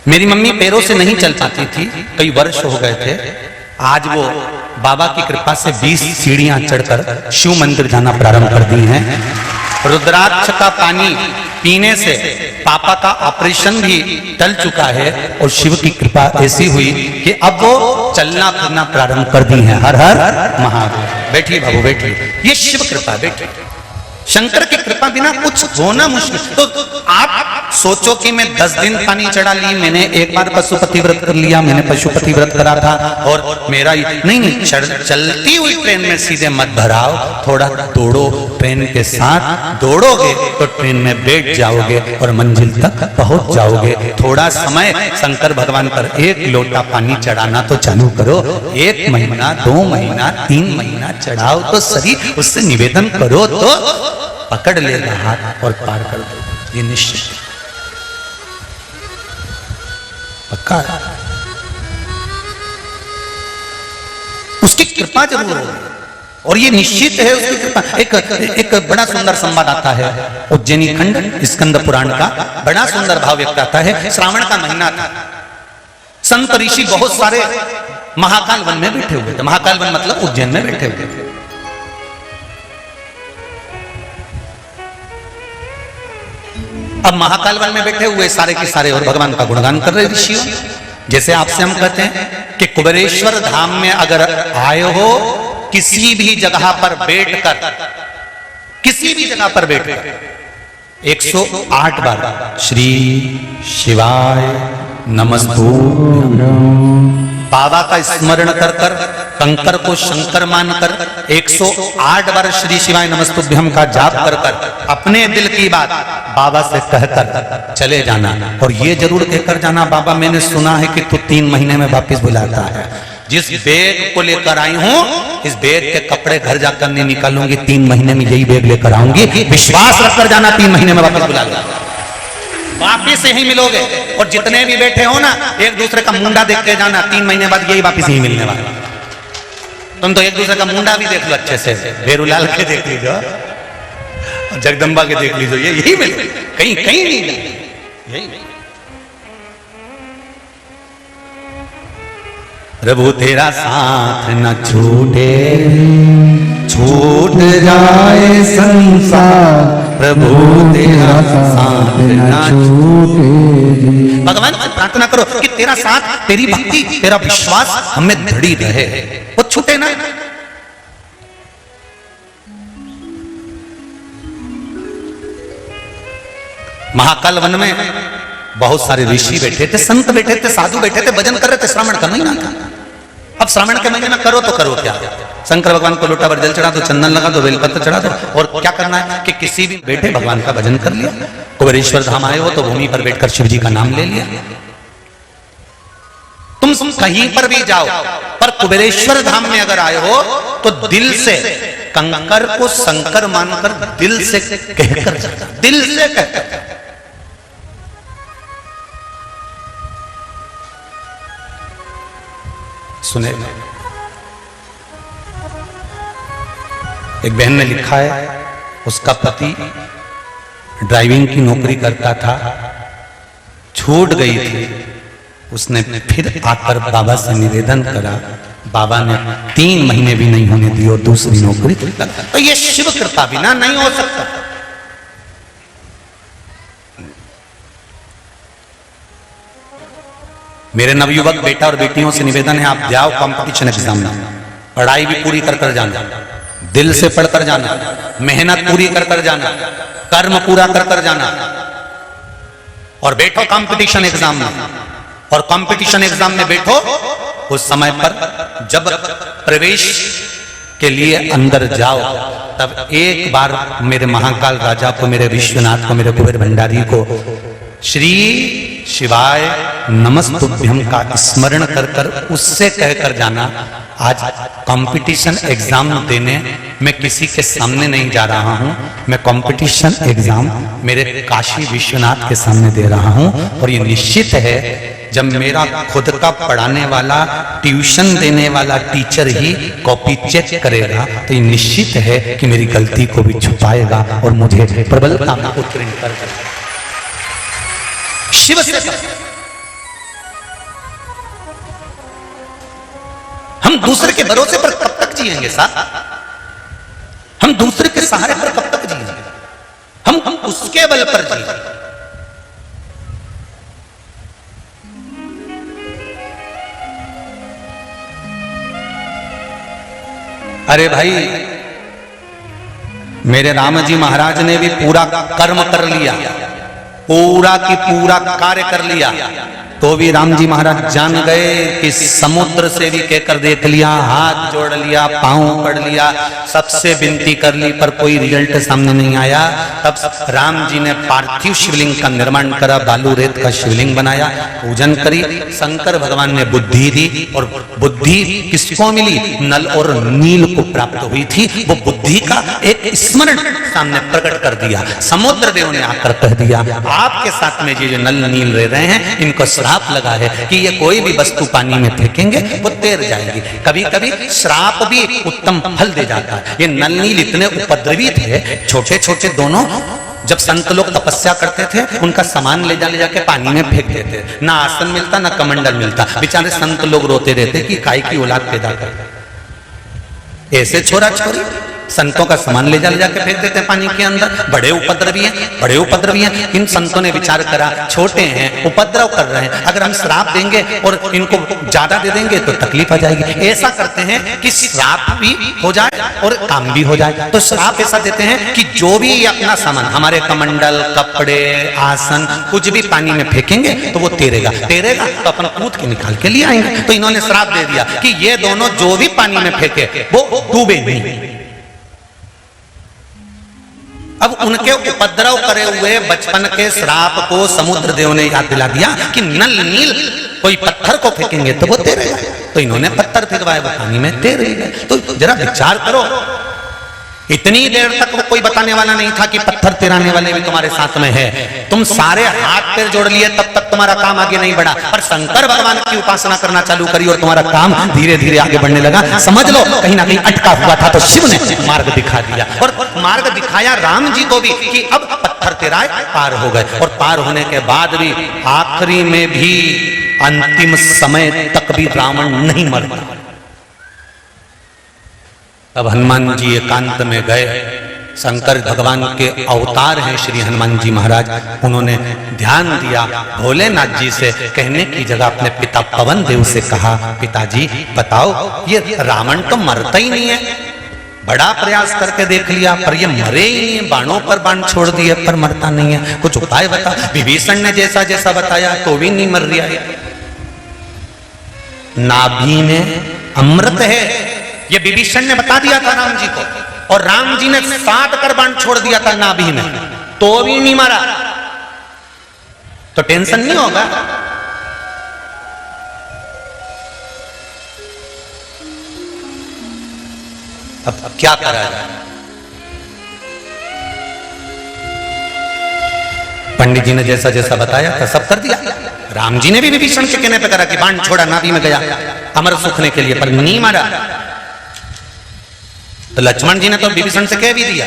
मेरी मम्मी पैरों से नहीं चल पाती थी, कई वर्ष हो गए थे। आज वो बाबा की कृपा से 20 सीढ़ियां चढ़कर शिव मंदिर जाना प्रारंभ कर दी हैं। रुद्राक्ष का पानी पीने से पापा का ऑपरेशन भी टल चुका है और शिव की कृपा ऐसी हुई कि अब वो चलना फिरना प्रारंभ कर दी है। हर हर महादेव। बैठिए बाबू बैठिए, ये शिव कृपा। बैठिए, शंकर की कृपा बिना कुछ होना मुश्किल। तो आप सोचो कि मैं 10 दिन पानी चढ़ा ली, मैंने एक बार पशुपति व्रत कर लिया, मैंने पशुपति व्रत करा था और मेरा नहीं, चलती हुई ट्रेन में सीधे मत भराओ, थोड़ा दौड़ो, ट्रेन के साथ दौड़ोगे तो ट्रेन में बैठ जाओगे और मंजिल तक पहुंच जाओगे। थोड़ा समय शंकर भगवान पर एक लोटा पानी चढ़ाना तो चालू करो। 1 महीना 2 महीना 3 महीना चढ़ाओ तो सही, उससे निवेदन करो तो पकड़ लेगा हाथ और पार कर दो। ये निश्चित पक्का है। उसकी कृपा जरूर हो और ये निश्चित है उसकी कृपा। एक बड़ा सुंदर संवाद आता है उज्जैनी खंड स्कंद पुराण का, बड़ा सुंदर भाव व्यक्त आता है। श्रावण का महीना था, संत ऋषि बहुत सारे महाकाल वन में बैठे हुए थे। महाकाल वन मतलब उज्जैन में बैठे हुए थे। अब महाकाल वन में बैठे हुए सारे के सारे और भगवान का गुणगान कर रहे ऋषियों। जैसे आपसे हम कहते हैं कि कुबेरेश्वर धाम में अगर आए हो, किसी भी जगह पर बैठकर, किसी भी जगह पर बैठकर 108 बार श्री शिवाय नमस्तुभ्यं बाबा का स्मरण कर कर, कंकर को शंकर मानकर 108 बार श्री शिवाय नमस्तुभ्यं का जाप कर कर अपने दिल की बात बाबा से कहकर चले जाना। और ये जरूर कहकर जाना, बाबा मैंने सुना है कि तू 3 महीने में वापस बुलाता है। जिस बैग को लेकर आई हूं, इस बैग के कपड़े घर जाकर नहीं निकालूंगी, 3 महीने में यही बैग लेकर आऊंगी। विश्वास रखकर जाना, 3 महीने में वापस बुला लूंगा, वापिस यही मिलोगे। और जितने भी बैठे हो ना, एक दूसरे का मुंडा देख के जाना, 3 महीने बाद यही वापिस यही मिलने वाला। तुम तो एक दूसरे का मुंडा भी देख लो अच्छे से, भेरूलाल के देख लीजिए, जगदम्बा के देख लीजिए, यही मिले, कहीं कहीं नहीं मिले, यही। प्रभु तेरा साथ न छूटे, छूट जाए संसार, प्रभु तेरा साथ न छूटे। भगवान से प्रार्थना करो कि तेरा साथ, तेरी भक्ति, तेरा विश्वास हमें दृढ़ी रहे, वो छूटे ना। महाकाल वन में बहुत सारे ऋषि बैठे थे, संत बैठे थे, साधु बैठे थे, भजन कर रहे थे। श्रावण का महीना था, अब श्रावण के महीने में करो तो करो क्या? शंकर भगवान को लोटा भर जल चढ़ा दो, चंदन लगा दो, बेलपत्र चढ़ा दो, और क्या करना है कि किसी भी बैठे भगवान का भजन कर लिया। कुबेरेश्वर धाम आए हो तो भूमि पर बैठकर शिव जी का नाम ले लिया। तुम कहीं पर भी जाओ, पर कुबेरेश्वर धाम में अगर आए हो तो दिल से कंकर को शंकर मानकर दिल से कहकर, दिल से कहकर। सुने, एक बहन ने लिखा है, उसका पति ड्राइविंग की नौकरी करता था, छूट गई थी। उसने फिर आकर बाबा से निवेदन करा, बाबा ने 3 महीने भी नहीं होने दी और दूसरी नौकरी लगा। तो ये शिव कृपा बिना नहीं हो सकता। मेरे नवयुवक बेटा और बेटियों से निवेदन है, आप जाओ कंपटीशन एग्जाम में, पढ़ाई भी पूरी कर कर जाना, दिल से पढ़ कर जाना, मेहनत पूरी कर कर जाना, कर्म पूरा कर कर जाना, और बैठो कंपटीशन एग्जाम में। और कंपटीशन एग्जाम में बैठो, उस समय पर जब प्रवेश के लिए अंदर जाओ, तब एक बार मेरे महाकाल राजा को, मेरे विश्वनाथ को, मेरे कुबेर भंडारी को श्री शिवाय नमस्तुभ्यम का स्मरण कर कर उससे कहकर जाना। आज कंपटीशन एग्जाम देने मैं किसी के सामने नहीं जा रहा हूं, मैं कंपटीशन एग्जाम मेरे काशी विश्वनाथ के सामने दे रहा हूं। और ये निश्चित है, जब मेरा खुद का पढ़ाने वाला, ट्यूशन देने वाला टीचर ही कॉपी चेक करेगा, तो ये निश्चित है कि मेरी गलती को भी छुपाएगा और मुझे प्रबलता में उत्तीर्ण करेगा। शिव से हम दूसरे के भरोसे पर कब तक जिएंगे साहब? हम दूसरे के सहारे पर कब तक जिएंगे? हम उसके बल पर जिएंगे। अरे भाई, मेरे राम जी महाराज ने भी पूरा कर्म कर लिया, पूरा की पूरा कार्य कर लिया, तो भी राम जी महाराज जान गए कि समुद्र से भी कहकर देख लिया, हाथ जोड़ लिया, पांव पड़ लिया, सबसे विनती कर ली, पर कोई रिजल्ट सामने नहीं आया। तब राम जी ने पार्थिव शिवलिंग का निर्माण करा, बालू रेत का शिवलिंग बनाया, पूजन करी। शंकर भगवान ने बुद्धि दी, और बुद्धि किसको मिली? नल और नील को प्राप्त हुई थी। वो बुद्धि का एक स्मरण सामने प्रकट कर दिया। समुद्र देव ने आकर कह दिया, आपके साथ में ये जो नल नील रह रहे हैं, इनको श्राप लगा है कि ये कोई भी वस्तु पानी में फेंकेंगे वो तैर जाएगी। कभी कभी श्राप भी उत्तम फल दे जाता है। ये नल नील इतने उपद्रवी थे, छोटे छोटे दोनों। जब संत लोग तपस्या करते थे, उनका सामान ले जाके पानी में फेंक देते, ना आसन मिलता ना कमंडल मिलता। बेचारे संत लोग रोते रहते कि काय की औलाद पैदा कर, ऐसे छोरा छोरी संतों का सामान ले जाके फेंक देते हैं पानी के अंदर। बड़े उपद्रवी हैं, बड़े उपद्रवी हैं। इन संतों ने विचार करा, छोटे हैं, उपद्रव कर रहे हैं, अगर हम श्राप देंगे और इनको ज्यादा दे देंगे तो तकलीफ आ जाएगी। ऐसा करते हैं कि श्राप भी हो जाए और काम भी हो जाए। तो श्राप ऐसा देते हैं कि जो भी अपना सामान, हमारे कमंडल, कपड़े, आसन, कुछ भी पानी में फेंकेंगे तो वो तैरेगा तो अपन कूद के निकाल के लिए आएंगे। तो इन्होंने श्राप दे दिया कि ये दोनों जो भी पानी में फेंके वो डूबे नहीं। अब उनके उपद्रव करे हुए बचपन के श्राप को समुद्र देव ने याद दिला दिया कि नल नील कोई पत्थर को फेंकेंगे तो वो तैरेगा। तो इन्होंने पत्थर फेंकवाए, वो पानी में तैर गए। तो जरा विचार करो, इतनी देर तक वो कोई बताने वाला नहीं था कि पत्थर तैराने वाले भी तुम्हारे साथ में है। तुम सारे हाथ पैर जोड़ लिए, तब तक तुम्हारा काम आगे नहीं बढ़ा। पर शंकर भगवान की उपासना करना चालू करी और तुम्हारा काम धीरे धीरे आगे बढ़ने लगा। समझ लो कहीं ना कहीं अटका हुआ था, तो शिव ने मार्ग दिखा दिया। और मार्ग दिखाया राम जी को भी कि अब पत्थर तैराए, पार हो गए। और पार होने के बाद भी आखिरी में भी अंतिम समय तक भी रावण नहीं मरा। तब हनुमान जी एकांत में गए। शंकर भगवान के अवतार हैं श्री हनुमान जी महाराज। उन्होंने ध्यान दिया, भोलेनाथ जी से कहने की जगह अपने पिता पवन देव से कहा, पिताजी बताओ, ये रावण तो मरता ही नहीं है, बड़ा प्रयास करके देख लिया पर ये मरे ही नहीं, बाणों पर बाण छोड़ दिए पर मरता नहीं है, कुछ उपाय बता। विभीषण ने जैसा जैसा बताया तो भी नहीं मर रहा है। नाभि में अमृत है, ये विभीषण ने बता दिया था राम जी को, और राम जी ने 7 कर बाण छोड़ दिया था नाभि में, तो भी नहीं मारा, तो टेंशन नहीं होगा। अब क्या करा जाए? पंडित जी ने जैसा जैसा बताया था सब कर दिया। राम जी ने भी विभीषण के कहने पे करा कि बाण छोड़ा, नाभि में गया अमर सूखने के लिए, पर नहीं मारा। तो लक्ष्मण जी ने तो विभीषण से कह भी दिया,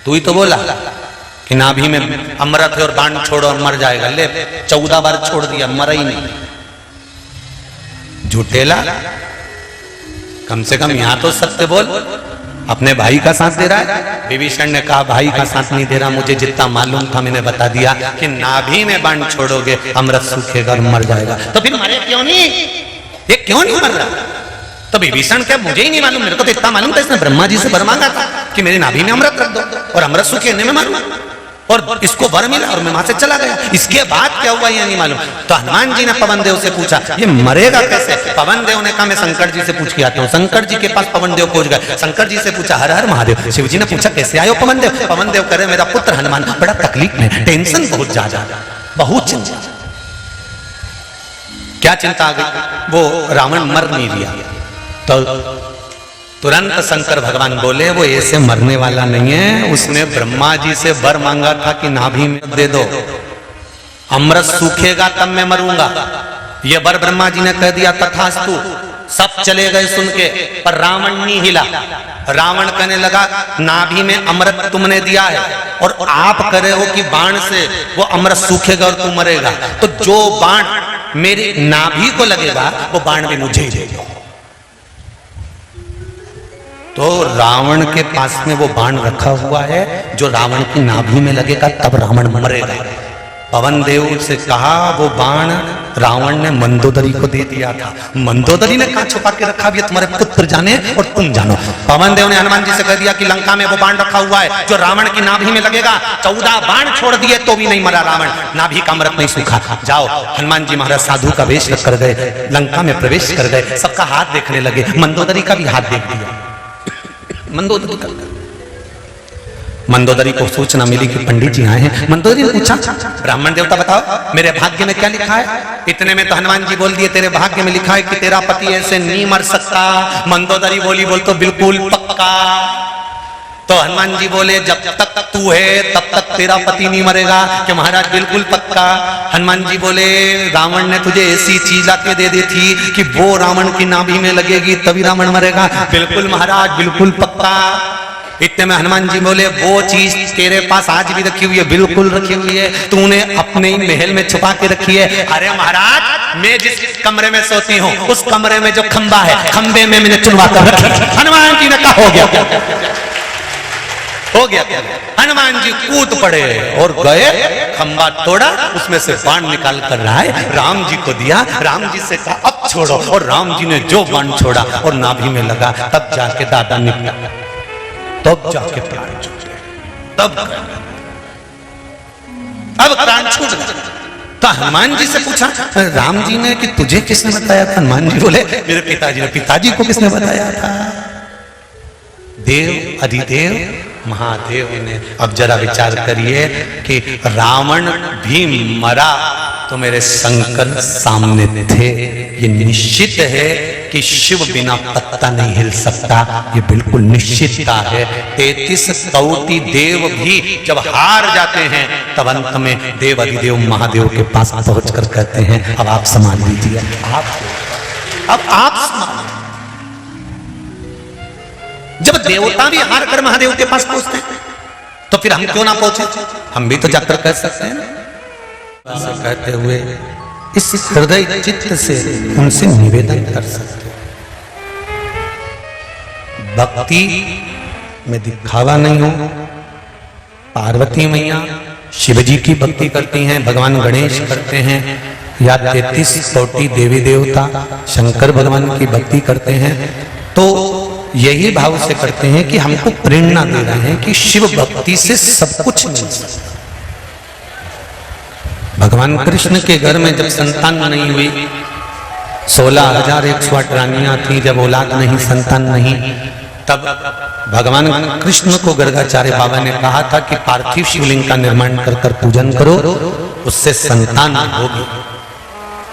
तू ही तो बोला कि नाभि में अमृत है और बाण छोड़ो और मर जाएगा, ले 14 बार छोड़ दिया, मरा ही नहीं। झूठेला, कम से कम यहां तो सत्य बोल। अपने भाई का साथ दे रहा है। विभीषण ने कहा भाई का साथ नहीं दे रहा, मुझे जितना मालूम था मैंने बता दिया कि नाभि में बाण छोड़ोगे अमृत सूखेगा और मर जाएगा। तो फिर मरे क्यों नहीं? ये क्यों नहीं मर रहा? तो विभीषण क्या, मुझे ही नहीं मालूम, मेरे को तो इतना मालूम था इसने ब्रह्मा जी से वर मांगा था कि मेरी नाभि में अमृत रख दो और अमृत सूखे में मारूंगा, और इसको वर मिला और मैं वहां से चला गया। इसके बाद क्या हुआ ये नहीं मालूम। तो हनुमान जी ने पवन देव से पूछा ये मरेगा कैसे? पवन देव ने कहा मैं शंकर जी से पूछ के आता हूँ। शंकर जी के पास पवन देव पहुंच गए। शंकर जी से पूछा हर हर महादेव। शिव जी ने पूछा कैसे आयो पवन देव? पवन देव करे मेरा पुत्र हनुमान बड़ा तकलीफ में, टेंशन बहुत ज्यादा, बहुत चिंता। क्या चिंता आ गई? वो रावण मर नहीं दिया। तो तुरंत शंकर भगवान बोले वो ऐसे मरने वाला नहीं है, उसने ब्रह्मा जी से वर मांगा था कि नाभि में दे दो, अमृत सूखेगा तब मैं मरूंगा। ये वर ब्रह्मा जी ने कह दिया तथास्तु। सब चले गए सुन के, पर रावण नहीं हिला। रावण कहने लगा नाभि में अमृत तुमने दिया है और आप कह रहे हो कि बाण से वो अमृत सूखेगा और तू मरेगा, तो जो बाण मेरी नाभि को लगेगा वो बाण भी मुझे ही देगा। तो रावण के पास में वो बाण रखा हुआ है जो रावण की नाभि में लगेगा तब रावण मरेगा। पवन देव से कहा वो बाण रावण ने मंदोदरी को दे दिया था। मंदोदरी ने कहा छुपा के रखा भी है, तुम्हारे पुत्र जाने और तुम जानो। पवन देव ने हनुमान जी से कह दिया कि लंका में वो बाण रखा हुआ है जो रावण की नाभि में लगेगा। 14 बाण छोड़ दिए तो भी नहीं मरा रावण, नाभि का अमृत नहीं सूखा। जाओ। हनुमान जी महाराज साधु का वेश कर गए, लंका में प्रवेश कर गए, सबका हाथ देखने लगे। मंदोदरी का भी हाथ देख दिया। मंदोदरी कर मंदोदरी को सूचना मिली कि पंडित जी आए हैं। मंदोदरी ने पूछा ब्राह्मण देवता बताओ मेरे भाग्य में क्या लिखा है? इतने में तो हनुमान जी बोल दिए तेरे भाग्य में लिखा है कि तेरा पति ऐसे नहीं मर सकता। मंदोदरी बोली बोल तो बिल्कुल पक्का। तो हनुमान जी बोले जब तक तू है तब तक तेरा पति नहीं मरेगा। कि महाराज बिल्कुल पक्का। हनुमान जी बोले रावण ने तुझे ऐसी चीज लाके दे दी थी कि वो रावण की नाभि में लगेगी तभी रावण मरेगा। बिल्कुल महाराज बिल्कुल पक्का। इतने में हनुमान जी बोले वो चीज तेरे पास आज भी रखी हुई है? बिल्कुल रखी हुई है, तूने अपने ही महल में छुपा के रखी है। अरे महाराज मैं जिस कमरे में सोती हूँ उस कमरे में जो खंबा है खंबे में मैंने चुनवा कर रखी। हनुमान जी ने कहा हो गया। हनुमान जी कूद पड़े और गए, खंबा तोड़ा, उसमें से बाण निकाल कर रहा है, राम जी को दिया। राम जी से कहा अब छोड़ो, और राम जी ने जो बाण छोड़ा और नाभि में लगा तब जाके दादा निकला, तब जाके प्राण छूटे, तब अब प्राण छूट गए। तो हनुमान जी से पूछा राम जी ने कि तुझे किसने बताया था? हनुमान जी बोले मेरे पिताजी ने। पिताजी को किसने बताया था? देव अधिदेव महादेव ने। अब जरा विचार करिए कि रावण भी मरा तो मेरे शंकर सामने थे। ये निश्चित है कि शिव बिना पत्ता नहीं हिल सकता, ये बिल्कुल निश्चितता है। 33 कौटी देव भी जब हार जाते हैं तब अंत में देव अधिदेव महादेव के पास पहुंचकर कहते हैं अब आप संभाल लीजिए, अब आप संभाल। जब देवता भी हार कर महादेव के पास पहुंचते हैं तो फिर हम क्यों ना पहुंचे? हम भी तो जाकर कह सकते हैं। कहते हुए इस हृदय चित्त से उनसे निवेदन कर सकते हैं, भक्ति में दिखावा नहीं हो। पार्वती मैया शिव जी की भक्ति करती हैं, भगवान गणेश करते हैं, या 33 कोटि देवी देवता शंकर भगवान की भक्ति करते हैं, तो यही भाव से करते हैं कि हमको प्रेरणा दे रहे हैं कि शिव भक्ति से सब कुछ मिल सकता। भगवान कृष्ण के घर में जब संतान नहीं हुई 16,108 रानियां थी। जब औलाद नहीं, संतान नहीं, तब भगवान कृष्ण को गर्गाचार्य बाबा ने कहा था कि पार्थिव शिवलिंग का निर्माण कर कर पूजन करो, उससे संतान होगी।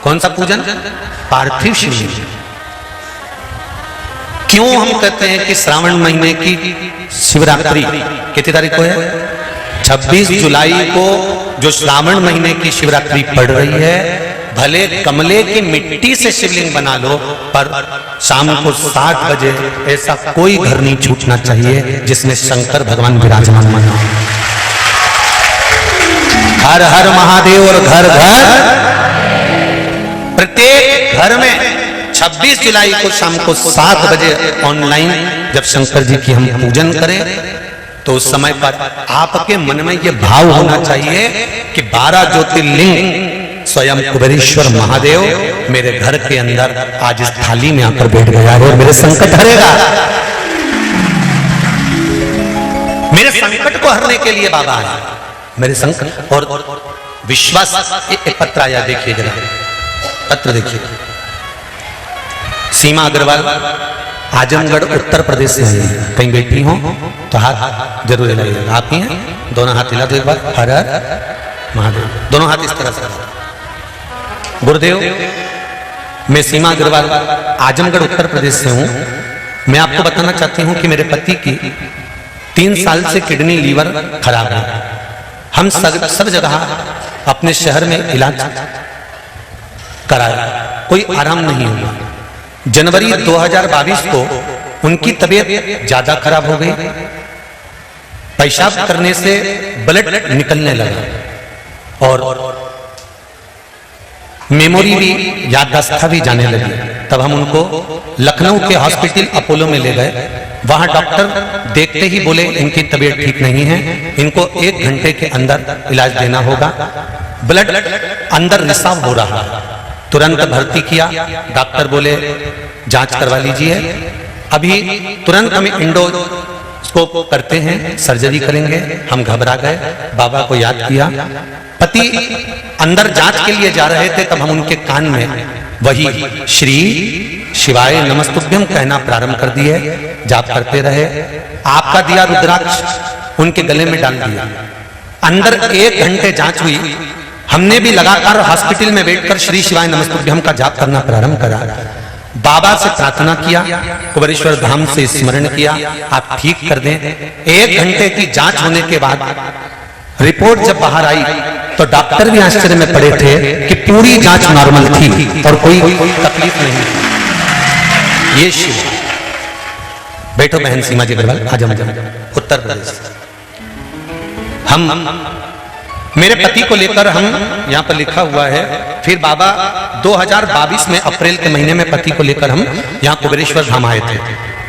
कौन सा पूजन? पार्थिव शिवलिंग। क्यों हम कहते हैं कि श्रावण महीने की शिवरात्रि कितनी तारीख को है? 26 जुलाई को जो श्रावण महीने की शिवरात्रि पड़ रही है, भले कमले की मिट्टी से शिवलिंग बना लो, पर शाम को 7 बजे ऐसा कोई घर नहीं छूटना चाहिए जिसमें शंकर भगवान विराजमान माना। हर हर महादेव। और घर घर, प्रत्येक घर में 26 जुलाई को शाम को 7 बजे ऑनलाइन जब शंकर जी की हम पूजन करें, तो उस समय पर आपके मन में यह भाव होना चाहिए कि 12 ज्योतिर्लिंग स्वयं कुबेरेश्वर महादेव मेरे घर के अंदर आज इस थाली में आकर बैठ गया है और मेरे संकट हरेगा। मेरे संकट को हरने के लिए बाबा है। मेरे संकट और विश्वास। एक पत्र आया, देखिए जरा पत्र देखिए। सीमा अग्रवाल आजमगढ़ उत्तर प्रदेश से आई है। कहीं बैठी हो तो हाथ जरूर हिलाइएगा। आप ही हैं? दोनों हाथ हिला दो एक बार। हर हर महादेव। दोनों हाथ इस तरह से। गुरुदेव, मैं सीमा अग्रवाल आजमगढ़ उत्तर प्रदेश से हूं। मैं आपको बताना चाहती हूं कि मेरे पति की 3 साल से किडनी लीवर खराब है। हम सब जगह अपने शहर में इलाज कराया, कोई आराम नहीं हुआ। जनवरी 2022 को उनकी तबीयत ज्यादा खराब हो गई। पेशाब करने से ब्लड निकलने लगा और मेमोरी भी, याददाश्त भी जाने लगी। तब हम उनको लखनऊ के हॉस्पिटल अपोलो में ले गए। वहां डॉक्टर देखते ही बोले इनकी तबीयत ठीक नहीं है, इनको 1 घंटे के अंदर इलाज देना होगा, ब्लड अंदर रिसाव हो रहा। तुरंत भर्ती किया। डॉक्टर बोले जांच करवा लीजिए, अभी तुरंत हम इंडोस्कोप करते हैं, सर्जरी करेंगे। हम घबरा गए, बाबा को याद किया। पति अंदर जांच के लिए जा रहे थे, तब हम उनके कान में वही श्री शिवाय नमस्तुभ्यम कहना प्रारंभ कर दिए। जाप करते रहे। आपका दिया रुद्राक्ष उनके गले में डाल दिया। अंदर 1 घंटे जांच हुई। हमने भी लगातार हॉस्पिटल में बैठकर श्री शिवाय नमस्तुभ्यम का जाप करना प्रारंभ करा। बाबा से प्रार्थना किया, कुबेरेश्वर धाम से स्मरण किया, आप ठीक कर दें। 1 घंटे की जांच होने के बाद रिपोर्ट जब बाहर आई तो डॉक्टर भी आश्चर्य में पड़े थे कि पूरी जांच नॉर्मल थी और कोई तकलीफ नहीं। ये शिव। बैठो बहन सीमा जी अग्रवाल, आजमगढ़ उत्तर प्रदेश। हम मेरे पति को लेकर हम यहाँ पर लिखा हुआ है। फिर बाबा 2022 में अप्रैल के महीने में पति को लेकर हम यहाँ कुबेरेश्वर धाम आए थे।